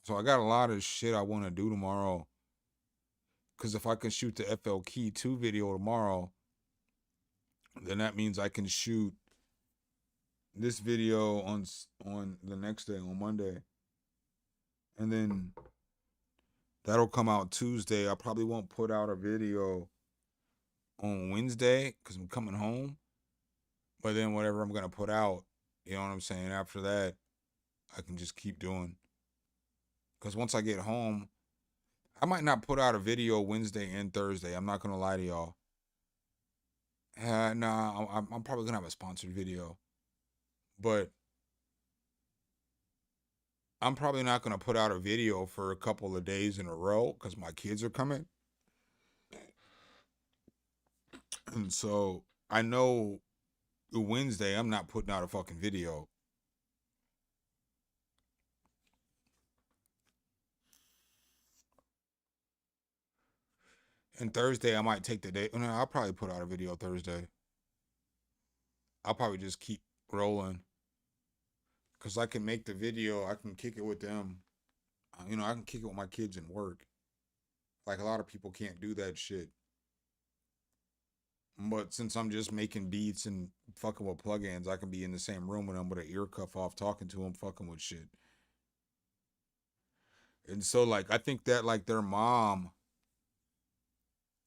So I got a lot of shit I wanna do tomorrow. Cause if I can shoot the FL Key 2 video tomorrow, then that means I can shoot this video on the next day, on Monday, and then that'll come out Tuesday. I probably won't put out a video on Wednesday because I'm coming home. But then whatever I'm going to put out, you know what I'm saying? After that, I can just keep doing. Because once I get home, I might not put out a video Wednesday and Thursday. I'm not going to lie to y'all. Nah, I'm probably going to have a sponsored video. But I'm probably not going to put out a video for a couple of days in a row because my kids are coming. And so I know Wednesday I'm not putting out a fucking video. And Thursday I might take the day. No, I'll probably put out a video Thursday. I'll probably just keep rolling. Because I can make the video, I can kick it with them. You know, I can kick it with my kids and work. Like a lot of people can't do that shit. But since I'm just making beats and fucking with plugins, I can be in the same room with them with an ear cuff off, talking to them, fucking with shit. And so, like, I think that, like, their mom,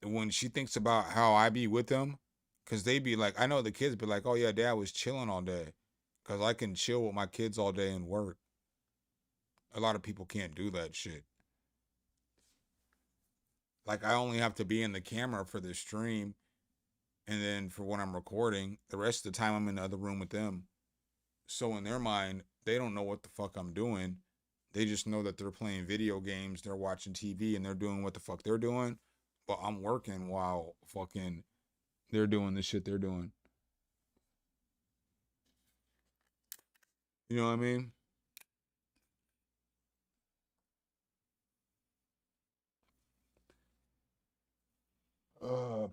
when she thinks about how I be with them, because they be like, I know the kids be like, oh yeah, dad was chilling all day. Because I can chill with my kids all day and work. A lot of people can't do that shit. Like, I only have to be in the camera for the stream. And then for when I'm recording, the rest of the time I'm in the other room with them. So in their mind, they don't know what the fuck I'm doing. They just know that they're playing video games, they're watching TV, and they're doing what the fuck they're doing. But I'm working while fucking they're doing the shit they're doing. You know what I mean?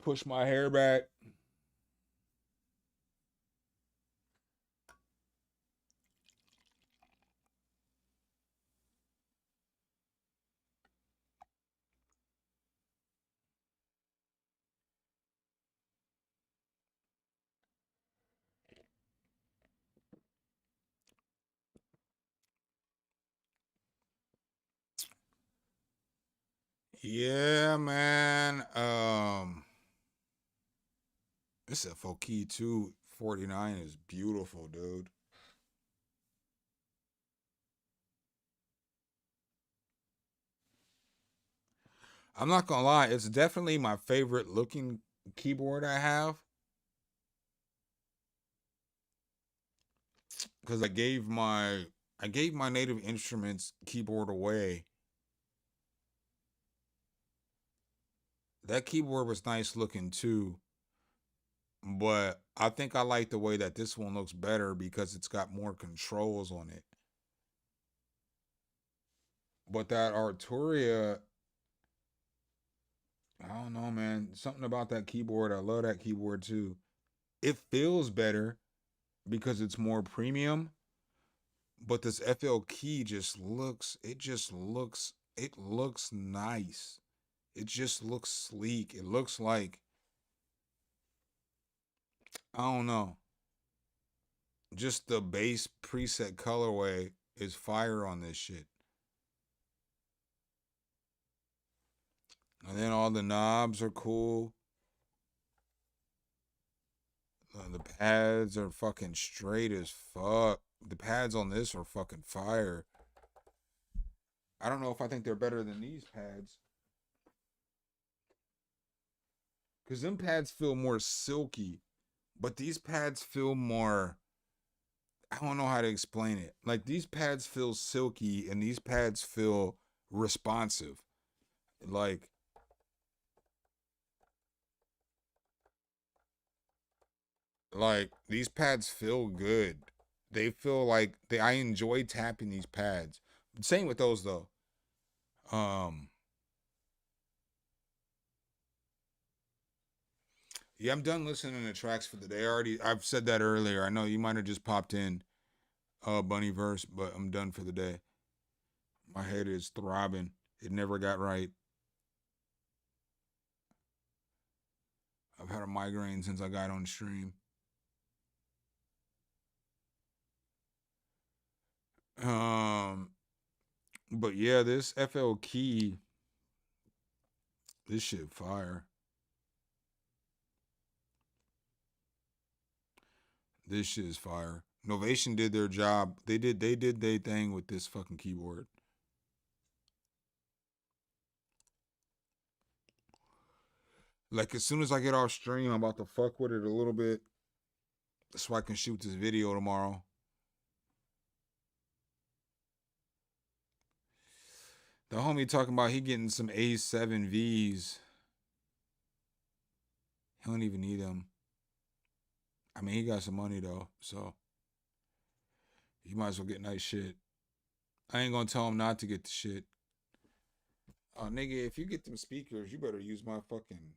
Push my hair back. Yeah, man. This FL Key 249 is beautiful, dude. I'm not gonna lie, it's definitely my favorite looking keyboard I have. Because I gave my Native Instruments keyboard away. That keyboard was nice looking too. But I think I like the way that this one looks better because it's got more controls on it. But that Arturia, I don't know, man. Something about that keyboard. I love that keyboard too. It feels better because it's more premium. But this FL Key just looks, it looks nice. It just looks sleek. It looks like, I don't know. Just the base preset colorway is fire on this shit. And then all the knobs are cool. The pads are fucking straight as fuck. The pads on this are fucking fire. I don't know if I think they're better than these pads. Because them pads feel more silky. But these pads feel more, I don't know how to explain it. Like, these pads feel silky and these pads feel responsive. Like, Like, these pads feel good. They feel like I enjoy tapping these pads. Same with those though. Yeah, I'm done listening to tracks for the day. I've said that earlier. I know you might have just popped in Bunnyverse, but I'm done for the day. My head is throbbing. It never got right. I've had a migraine since I got on stream. But yeah, this FL Key, this shit fire. This shit is fire. Novation did their job. They did their thing with this fucking keyboard. Like, as soon as I get off stream, I'm about to fuck with it a little bit so I can shoot this video tomorrow. The homie talking about he getting some A7Vs. He don't even need them. I mean, he got some money though, so he might as well get nice shit. I ain't gonna tell him not to get the shit. Oh, nigga, if you get them speakers, you better use my fucking...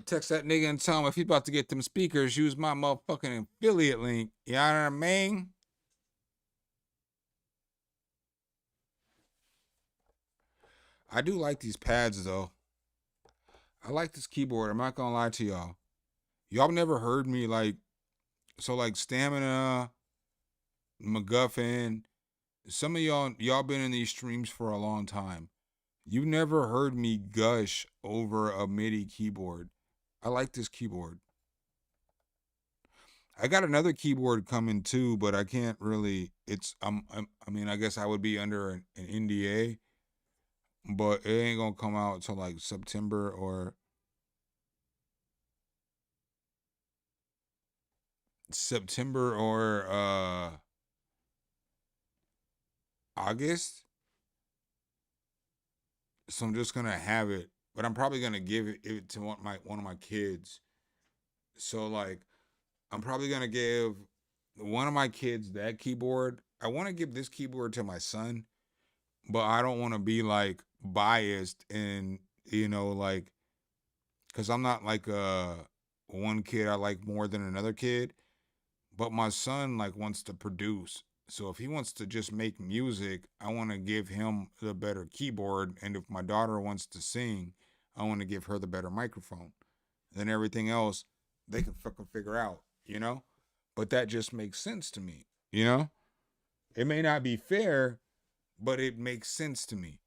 Text that nigga and tell him if he's about to get them speakers, use my motherfucking affiliate link. You know what I mean? I do like these pads though. I like this keyboard. I'm not gonna lie to y'all. Y'all never heard me like, so like Stamina, MacGuffin. Some of y'all been in these streams for a long time. You never heard me gush over a MIDI keyboard. I like this keyboard. I got another keyboard coming too, but I can't really. I mean, I guess I would be under an NDA, but it ain't gonna come out till like September or August. So I'm just gonna have it, but I'm probably gonna give it to one of my kids. So like, I'm probably gonna give one of my kids that keyboard. I want to give this keyboard to my son, but I don't want to be like biased and, you know, like, because I'm not like one kid I like more than another kid, but my son like wants to produce. So if he wants to just make music, I want to give him the better keyboard. And if my daughter wants to sing, I want to give her the better microphone. Then everything else, they can fucking figure out, you know? But that just makes sense to me, you know? It may not be fair, but it makes sense to me.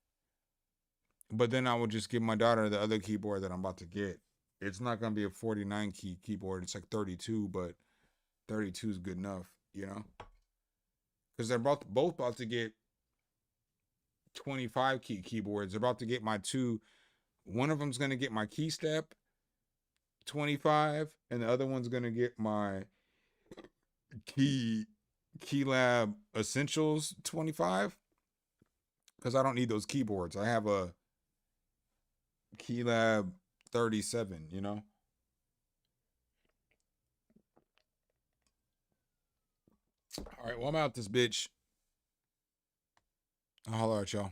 But then I would just give my daughter the other keyboard that I'm about to get. It's not going to be a 49 key keyboard. It's like 32, but 32 is good enough, you know? Because they're both about to get 25 key keyboards. They're about to get my two. One of them's going to get my KeyStep 25, and the other one's going to get my Keylab Essentials 25. Because I don't need those keyboards. I have a Keylab 37, you know? All right, well, I'm out this bitch. I'll holler at y'all.